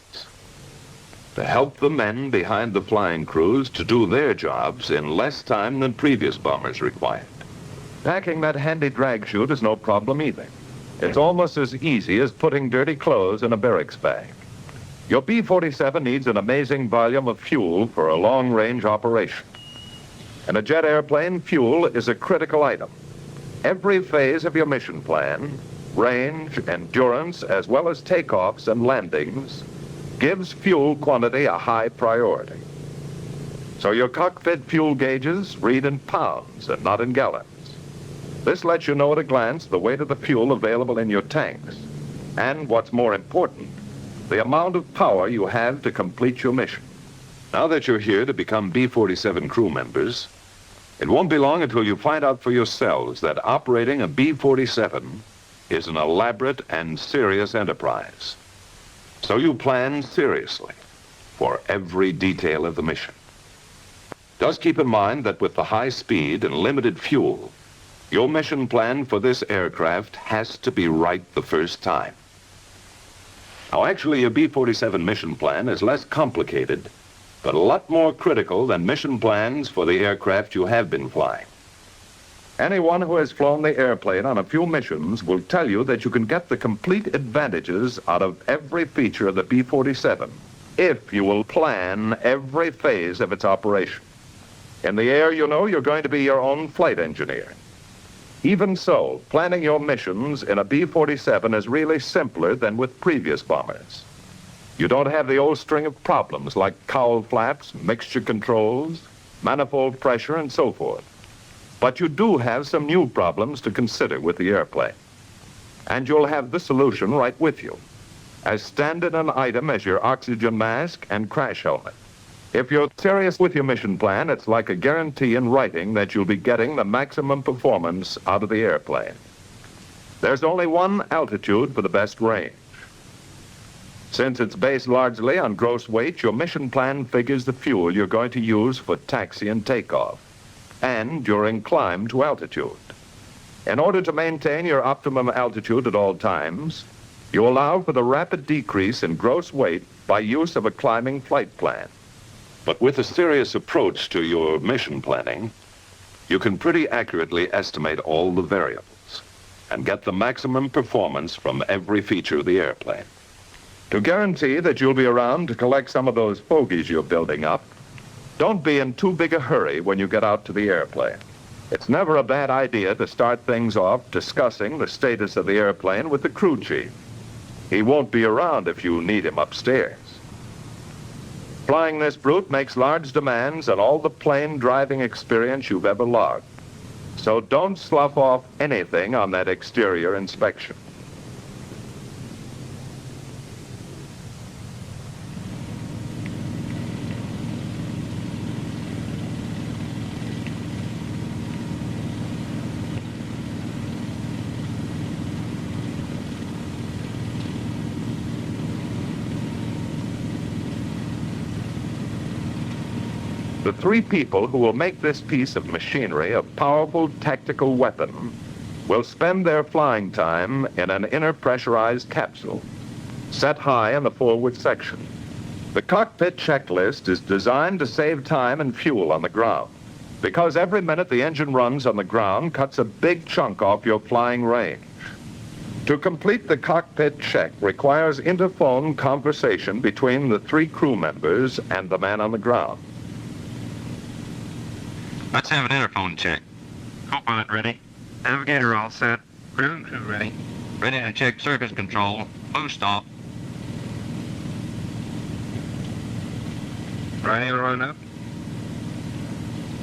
to help the men behind the flying crews to do their jobs in less time than previous bombers required. Packing that handy drag chute is no problem either. It's almost as easy as putting dirty clothes in a barracks bag. Your B-47 needs an amazing volume of fuel for a long-range operation. In a jet airplane, fuel is a critical item. Every phase of your mission plan, range, endurance, as well as takeoffs and landings, gives fuel quantity a high priority. So your cockpit fuel gauges read in pounds and not in gallons. This lets you know at a glance the weight of the fuel available in your tanks, and what's more important, the amount of power you have to complete your mission. Now that you're here to become B-47 crew members, it won't be long until you find out for yourselves that operating a B-47 is an elaborate and serious enterprise. So you plan seriously for every detail of the mission. Just keep in mind that with the high speed and limited fuel, your mission plan for this aircraft has to be right the first time. Now, actually, a B-47 mission plan is less complicated, but a lot more critical than mission plans for the aircraft you have been flying. Anyone who has flown the airplane on a few missions will tell you that you can get the complete advantages out of every feature of the B-47 if you will plan every phase of its operation. In the air, you know, you're going to be your own flight engineer. Even so, planning your missions in a B-47 is really simpler than with previous bombers. You don't have the old string of problems like cowl flaps, mixture controls, manifold pressure, and so forth. But you do have some new problems to consider with the airplane. And you'll have the solution right with you, as standard an item as your oxygen mask and crash helmet. If you're serious with your mission plan, it's like a guarantee in writing that you'll be getting the maximum performance out of the airplane. There's only one altitude for the best range. Since it's based largely on gross weight, your mission plan figures the fuel you're going to use for taxi and takeoff, and during climb to altitude. In order to maintain your optimum altitude at all times, you allow for the rapid decrease in gross weight by use of a climbing flight plan. But with a serious approach to your mission planning, you can pretty accurately estimate all the variables and get the maximum performance from every feature of the airplane. To guarantee that you'll be around to collect some of those fogies you're building up, don't be in too big a hurry when you get out to the airplane. It's never a bad idea to start things off discussing the status of the airplane with the crew chief. He won't be around if you need him upstairs. Flying this brute makes large demands on all the plane driving experience you've ever logged. So don't slough off anything on that exterior inspection. The three people who will make this piece of machinery a powerful tactical weapon will spend their flying time in an inner pressurized capsule, set high in the forward section. The cockpit checklist is designed to save time and fuel on the ground, because every minute the engine runs on the ground cuts a big chunk off your flying range. To complete the cockpit check requires interphone conversation between the three crew members and the man on the ground. Let's have an interphone check. Co-pilot ready. Navigator all set. Crew ready. Ready to check surface control. Boost off. Right aileron up.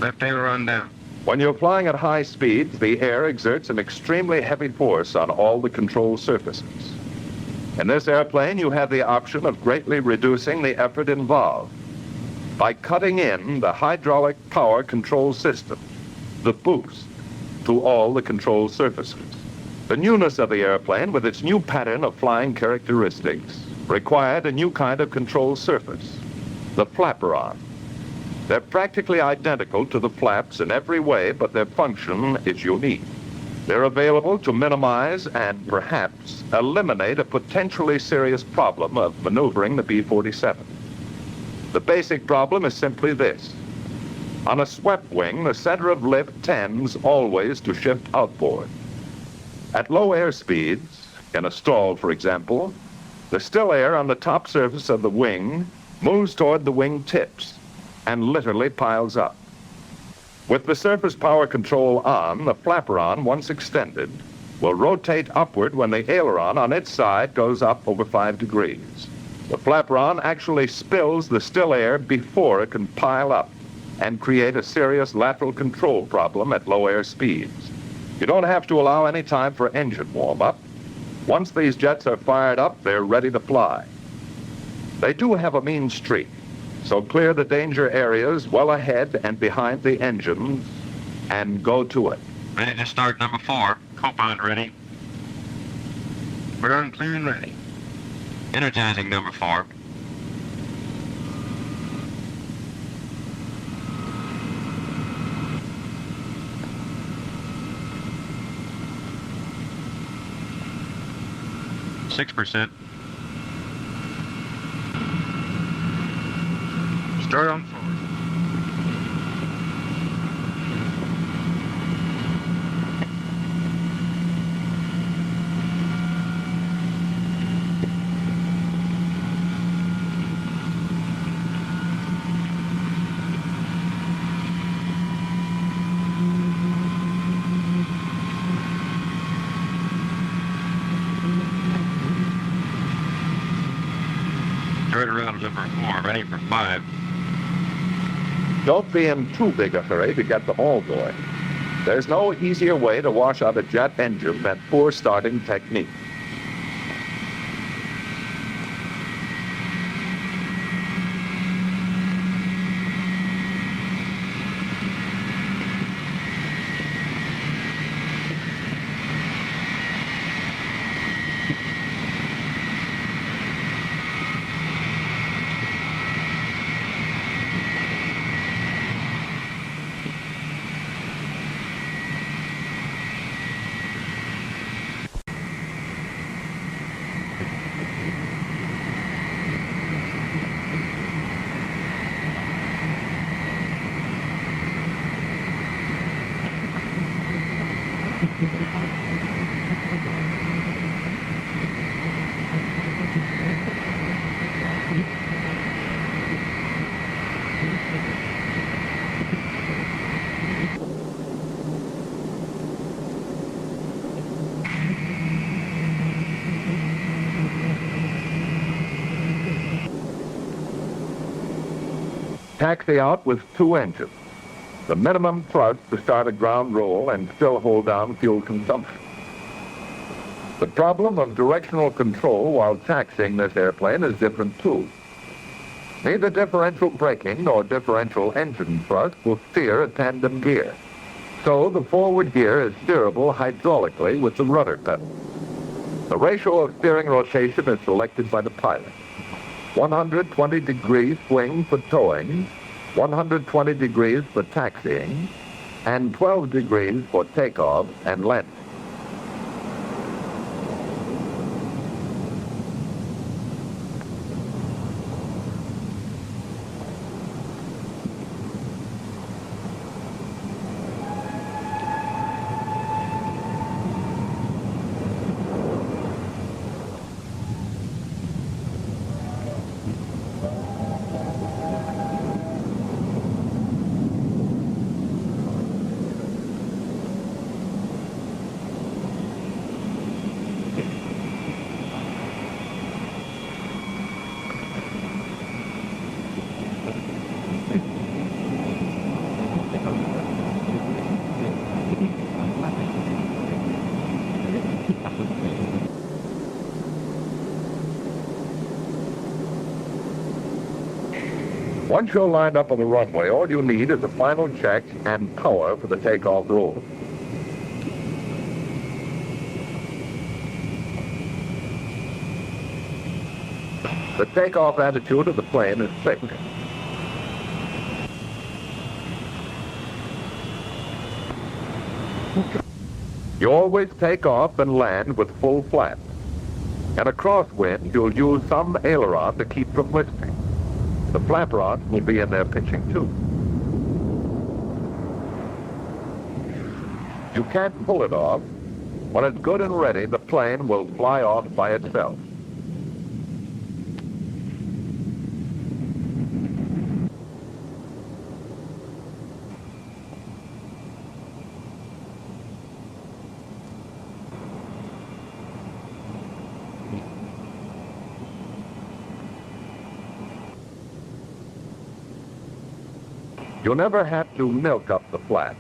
Left aileron down. When you're flying at high speeds, the air exerts an extremely heavy force on all the control surfaces. In this airplane, you have the option of greatly reducing the effort involved by cutting in the hydraulic power control system, the boost, to all the control surfaces. The newness of the airplane, with its new pattern of flying characteristics, required a new kind of control surface, the flaperon. They're practically identical to the flaps in every way, but their function is unique. They're available to minimize and perhaps eliminate a potentially serious problem of maneuvering the B-47. The basic problem is simply this. On a swept wing, the center of lift tends always to shift outboard. At low air speeds, in a stall for example, the still air on the top surface of the wing moves toward the wing tips and literally piles up. With the surface power control on, the flaperon, once extended, will rotate upward when the aileron on its side goes up over 5 degrees. The flaperon actually spills the still air before it can pile up and create a serious lateral control problem at low air speeds. You don't have to allow any time for engine warm-up. Once these jets are fired up, they're ready to fly. They do have a mean streak, so clear the danger areas well ahead and behind the engines and go to it. Ready to start number 4. Co-pilot ready. Burn clear and ready. Energizing number 4. %. Start on forward. Turn around number 4, ready for 5. Don't be in too big a hurry to get them all going. There's no easier way to wash out a jet engine than poor starting technique. Taxi out with 2 engines. The minimum thrust to start a ground roll and still hold down fuel consumption. The problem of directional control while taxiing this airplane is different too. Neither differential braking nor differential engine thrust will steer a tandem gear. So the forward gear is steerable hydraulically with the rudder pedal. The ratio of steering rotation is selected by the pilot. 120 degrees swing for towing, 120 degrees for taxiing, and 12 degrees for takeoff and landing. Once you're lined up on the runway, all you need is a final check and power for the takeoff roll. The takeoff attitude of the plane is thick. You always take off and land with full flaps. In a crosswind, you'll use some aileron to keep from lifting. The flap rods will be in there pitching too. You can't pull it off. When it's good and ready, the plane will fly off by itself. You never have to milk up the flaps.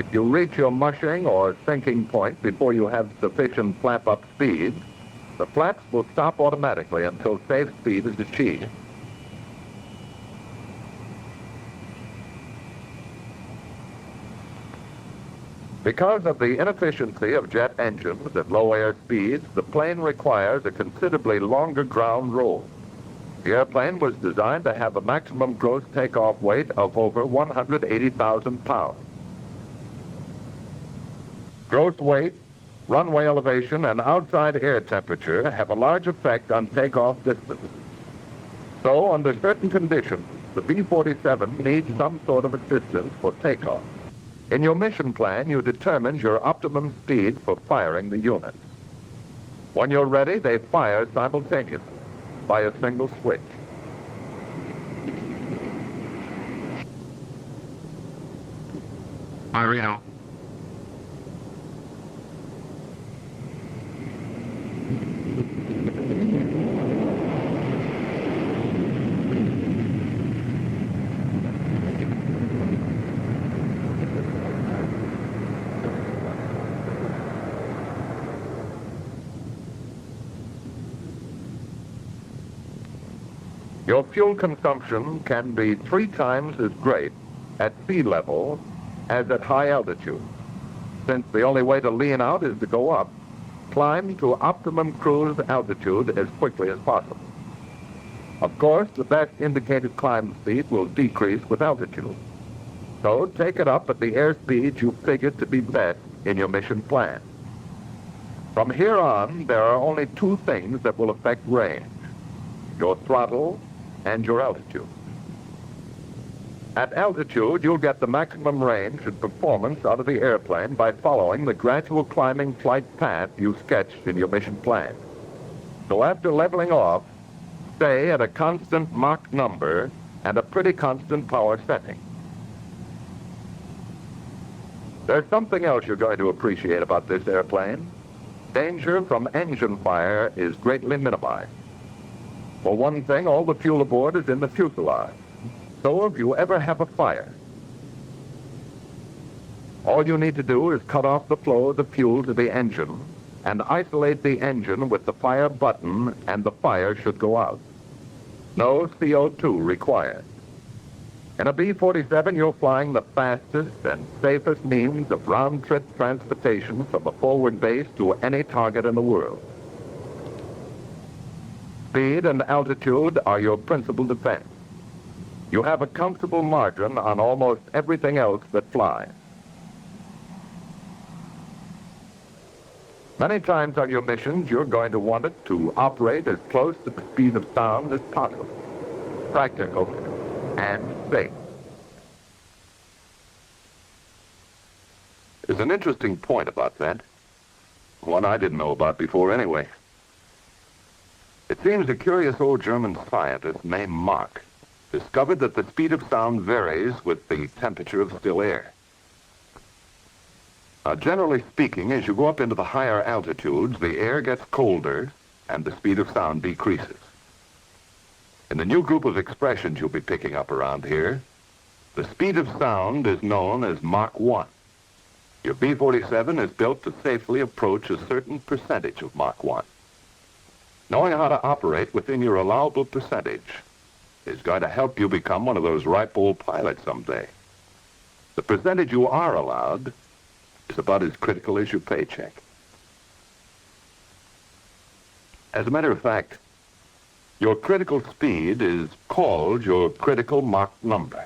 If you reach your mushing or sinking point before you have sufficient flap-up speed, the flaps will stop automatically until safe speed is achieved. Because of the inefficiency of jet engines at low air speeds, the plane requires a considerably longer ground roll. The airplane was designed to have a maximum gross takeoff weight of over 180,000 pounds. Gross weight, runway elevation, and outside air temperature have a large effect on takeoff distance. So, under certain conditions, the B-47 needs some sort of assistance for takeoff. In your mission plan, you determine your optimum speed for firing the units. When you're ready, they fire simultaneously by a single switch. Reno. Your fuel consumption can be 3 times as great at sea level as at high altitude. Since the only way to lean out is to go up, climb to optimum cruise altitude as quickly as possible. Of course, the best indicated climb speed will decrease with altitude. So take it up at the airspeed you figured to be best in your mission plan. From here on, there are only 2 things that will affect range: your throttle and your altitude. At altitude, you'll get the maximum range and performance out of the airplane by following the gradual climbing flight path you sketched in your mission plan. So after leveling off, stay at a constant Mach number and a pretty constant power setting. There's something else you're going to appreciate about this airplane. Danger from engine fire is greatly minimized. For one thing, all the fuel aboard is in the fuselage. So if you ever have a fire, all you need to do is cut off the flow of the fuel to the engine and isolate the engine with the fire button, and the fire should go out. No CO2 required. In a B-47, you're flying the fastest and safest means of round-trip transportation from a forward base to any target in the world. Speed and altitude are your principal defense. You have a comfortable margin on almost everything else that flies. Many times on your missions, you're going to want it to operate as close to the speed of sound as possible. Practical and safe. There's an interesting point about that. One I didn't know about before anyway. It seems a curious old German scientist named Mach discovered that the speed of sound varies with the temperature of still air. Now, generally speaking, as you go up into the higher altitudes, the air gets colder and the speed of sound decreases. In the new group of expressions you'll be picking up around here, the speed of sound is known as Mach 1. Your B-47 is built to safely approach a certain percentage of Mach 1. Knowing how to operate within your allowable percentage is going to help you become one of those ripe old pilots someday. The percentage you are allowed is about as critical as your paycheck. As a matter of fact, your critical speed is called your critical Mach number.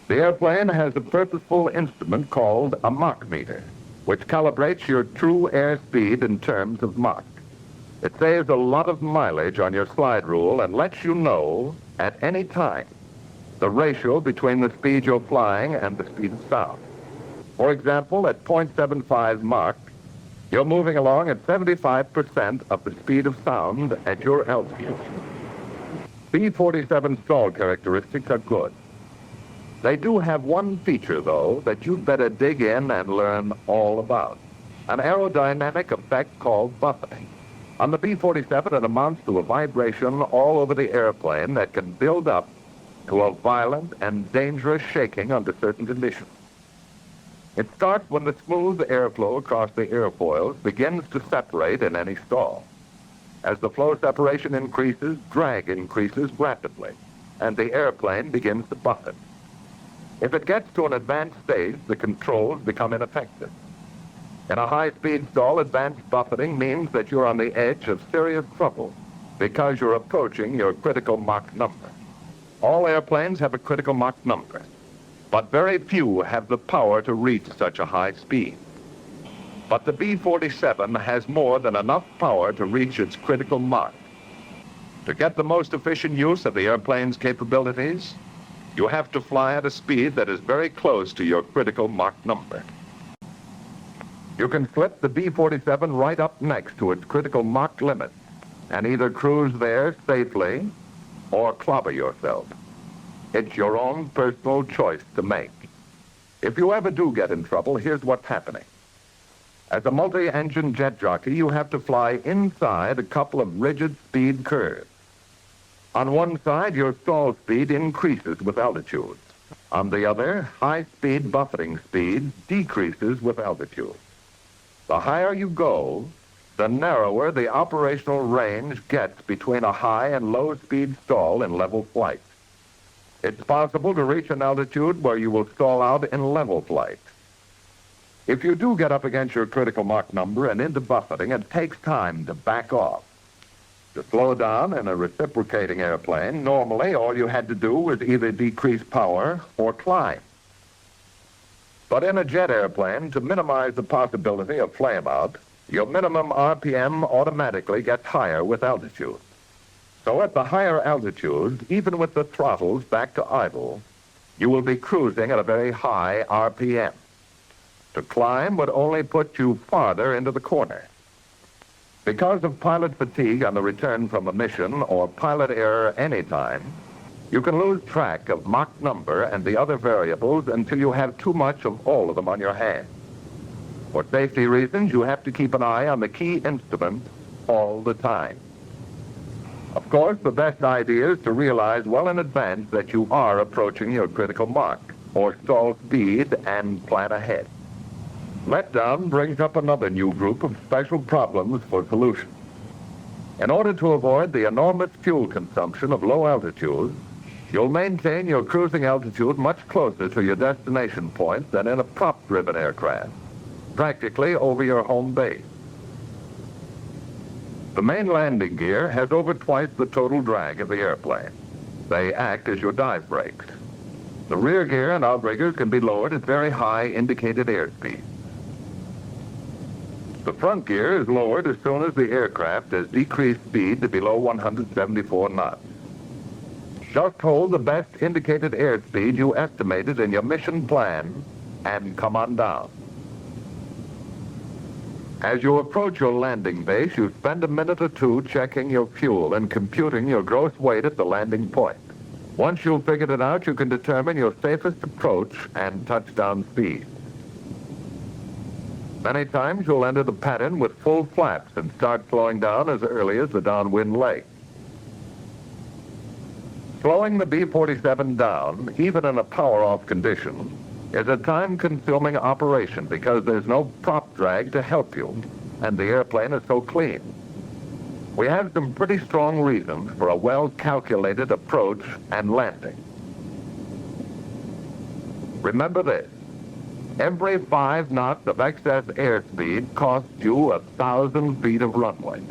The airplane has a purposeful instrument called a Mach meter, which calibrates your true airspeed in terms of Mach. It saves a lot of mileage on your slide rule and lets you know at any time the ratio between the speed you're flying and the speed of sound. For example, at 0.75 Mach, you're moving along at 75% of the speed of sound at your altitude. B-47 stall characteristics are good. They do have one feature, though, that you'd better dig in and learn all about: an aerodynamic effect called buffeting. On the B-47, it amounts to a vibration all over the airplane that can build up to a violent and dangerous shaking under certain conditions. It starts when the smooth airflow across the airfoils begins to separate in any stall. As the flow separation increases, drag increases rapidly, and the airplane begins to buffet. If it gets to an advanced stage, the controls become ineffective. In a high-speed stall, advanced buffeting means that you're on the edge of serious trouble because you're approaching your critical Mach number. All airplanes have a critical Mach number, but very few have the power to reach such a high speed. But the B-47 has more than enough power to reach its critical Mach. To get the most efficient use of the airplane's capabilities, you have to fly at a speed that is very close to your critical Mach number. You can slip the B-47 right up next to its critical Mach limit and either cruise there safely or clobber yourself. It's your own personal choice to make. If you ever do get in trouble, here's what's happening. As a multi-engine jet jockey, you have to fly inside a couple of rigid speed curves. On one side, your stall speed increases with altitude. On the other, high-speed buffeting speed decreases with altitude. The higher you go, the narrower the operational range gets between a high and low-speed stall in level flight. It's possible to reach an altitude where you will stall out in level flight. If you do get up against your critical Mach number and into buffeting, it takes time to back off. To slow down in a reciprocating airplane, normally all you had to do was either decrease power or climb. But in a jet airplane, to minimize the possibility of flameout, your minimum RPM automatically gets higher with altitude. So at the higher altitudes, even with the throttles back to idle, you will be cruising at a very high RPM. To climb would only put you farther into the corner. Because of pilot fatigue on the return from a mission or pilot error anytime, you can lose track of Mach number and the other variables until you have too much of all of them on your hands. For safety reasons, you have to keep an eye on the key instrument all the time. Of course, the best idea is to realize well in advance that you are approaching your critical Mach or stall speed and plan ahead. Letdown brings up another new group of special problems for solution. In order to avoid the enormous fuel consumption of low altitudes, you'll maintain your cruising altitude much closer to your destination point than in a prop-driven aircraft, practically over your home base. The main landing gear has over twice the total drag of the airplane. They act as your dive brakes. The rear gear and outriggers can be lowered at very high indicated airspeed. The front gear is lowered as soon as the aircraft has decreased speed to below 174 knots. Just hold the best indicated airspeed you estimated in your mission plan and come on down. As you approach your landing base, you spend a minute or two checking your fuel and computing your gross weight at the landing point. Once you've figured it out, you can determine your safest approach and touchdown speed. Many times you'll enter the pattern with full flaps and start slowing down as early as the downwind leg. Slowing the B-47 down, even in a power-off condition, is a time-consuming operation because there's no prop drag to help you, and the airplane is so clean. We have some pretty strong reasons for a well-calculated approach and landing. Remember this. Every 5 knots of excess airspeed costs you 1,000 feet of runway.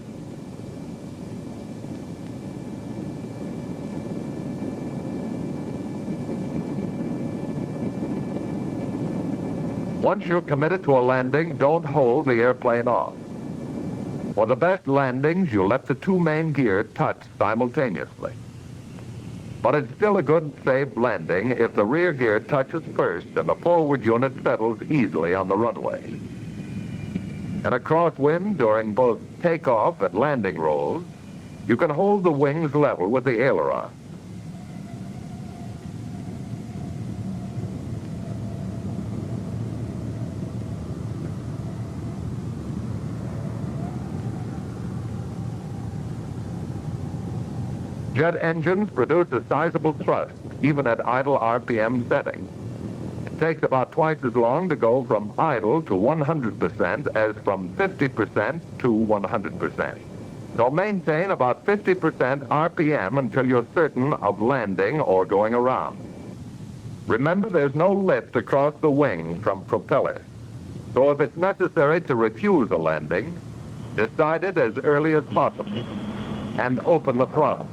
Once you're committed to a landing, don't hold the airplane off. For the best landings, you let the 2 main gears touch simultaneously. But it's still a good, safe landing if the rear gear touches first and the forward unit settles easily on the runway. In a crosswind during both takeoff and landing rolls, you can hold the wings level with the aileron. Jet engines produce a sizable thrust, even at idle RPM settings. takes about twice as long to go from idle to 100% as from 50% to 100%. So maintain about 50% RPM until you're certain of landing or going around. Remember, there's no lift across the wing from propellers. So if it's necessary to refuse a landing, decide it as early as possible and open the throttle.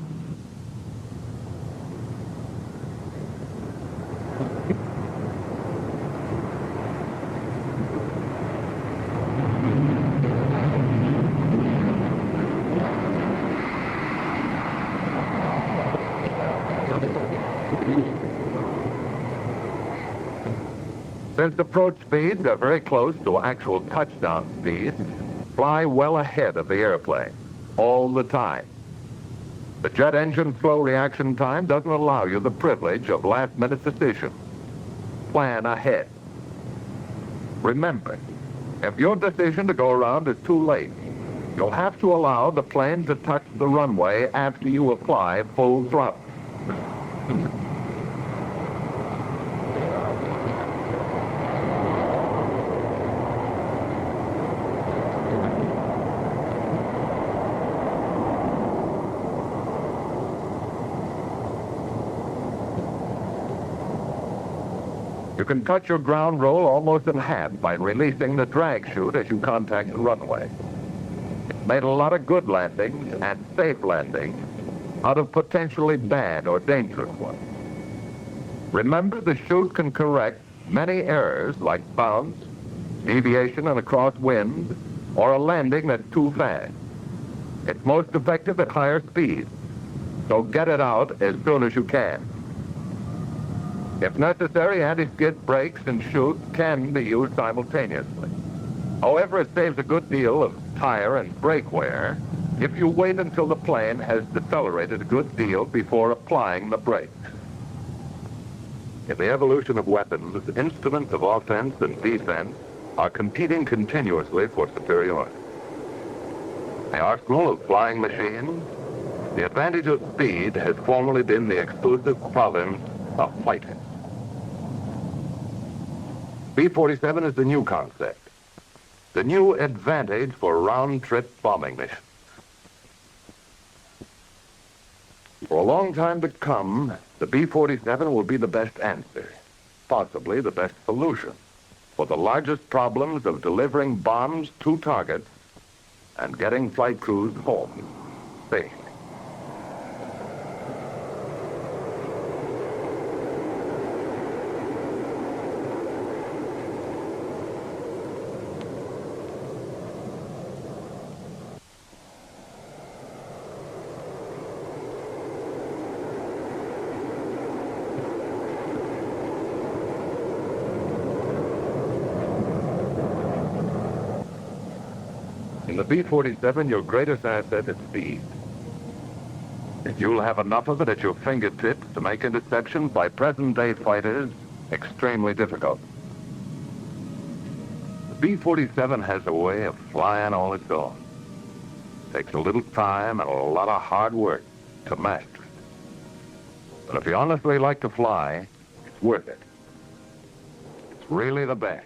Since approach speeds are very close to actual touchdown speeds, fly well ahead of the airplane, all the time. The jet engine slow reaction time doesn't allow you the privilege of last-minute decisions. Plan ahead. Remember, if your decision to go around is too late, you'll have to allow the plane to touch the runway after you apply full throttle. You can cut your ground roll almost in half by releasing the drag chute as you contact the runway. It's made a lot of good landings and safe landings out of potentially bad or dangerous ones. Remember, the chute can correct many errors like bounce, deviation in a crosswind, or a landing that's too fast. It's most effective at higher speeds, so get it out as soon as you can. If necessary, anti-skid brakes and chute can be used simultaneously. However, it saves a good deal of tire and brake wear if you wait until the plane has decelerated a good deal before applying the brakes. In the evolution of weapons, instruments of offense and defense are competing continuously for superiority. The arsenal of flying machines, the advantage of speed has formerly been the exclusive province of fighting. B-47 is the new concept, the new advantage for round-trip bombing missions. For a long time to come, the B-47 will be the best answer, possibly the best solution, for the largest problems of delivering bombs to targets and getting flight crews home safe. In the B-47, your greatest asset is speed. You'll have enough of it at your fingertips to make interceptions by present-day fighters extremely difficult. The B-47 has a way of flying all its own. It takes a little time and a lot of hard work to master it. But if you honestly like to fly, it's worth it. It's really the best.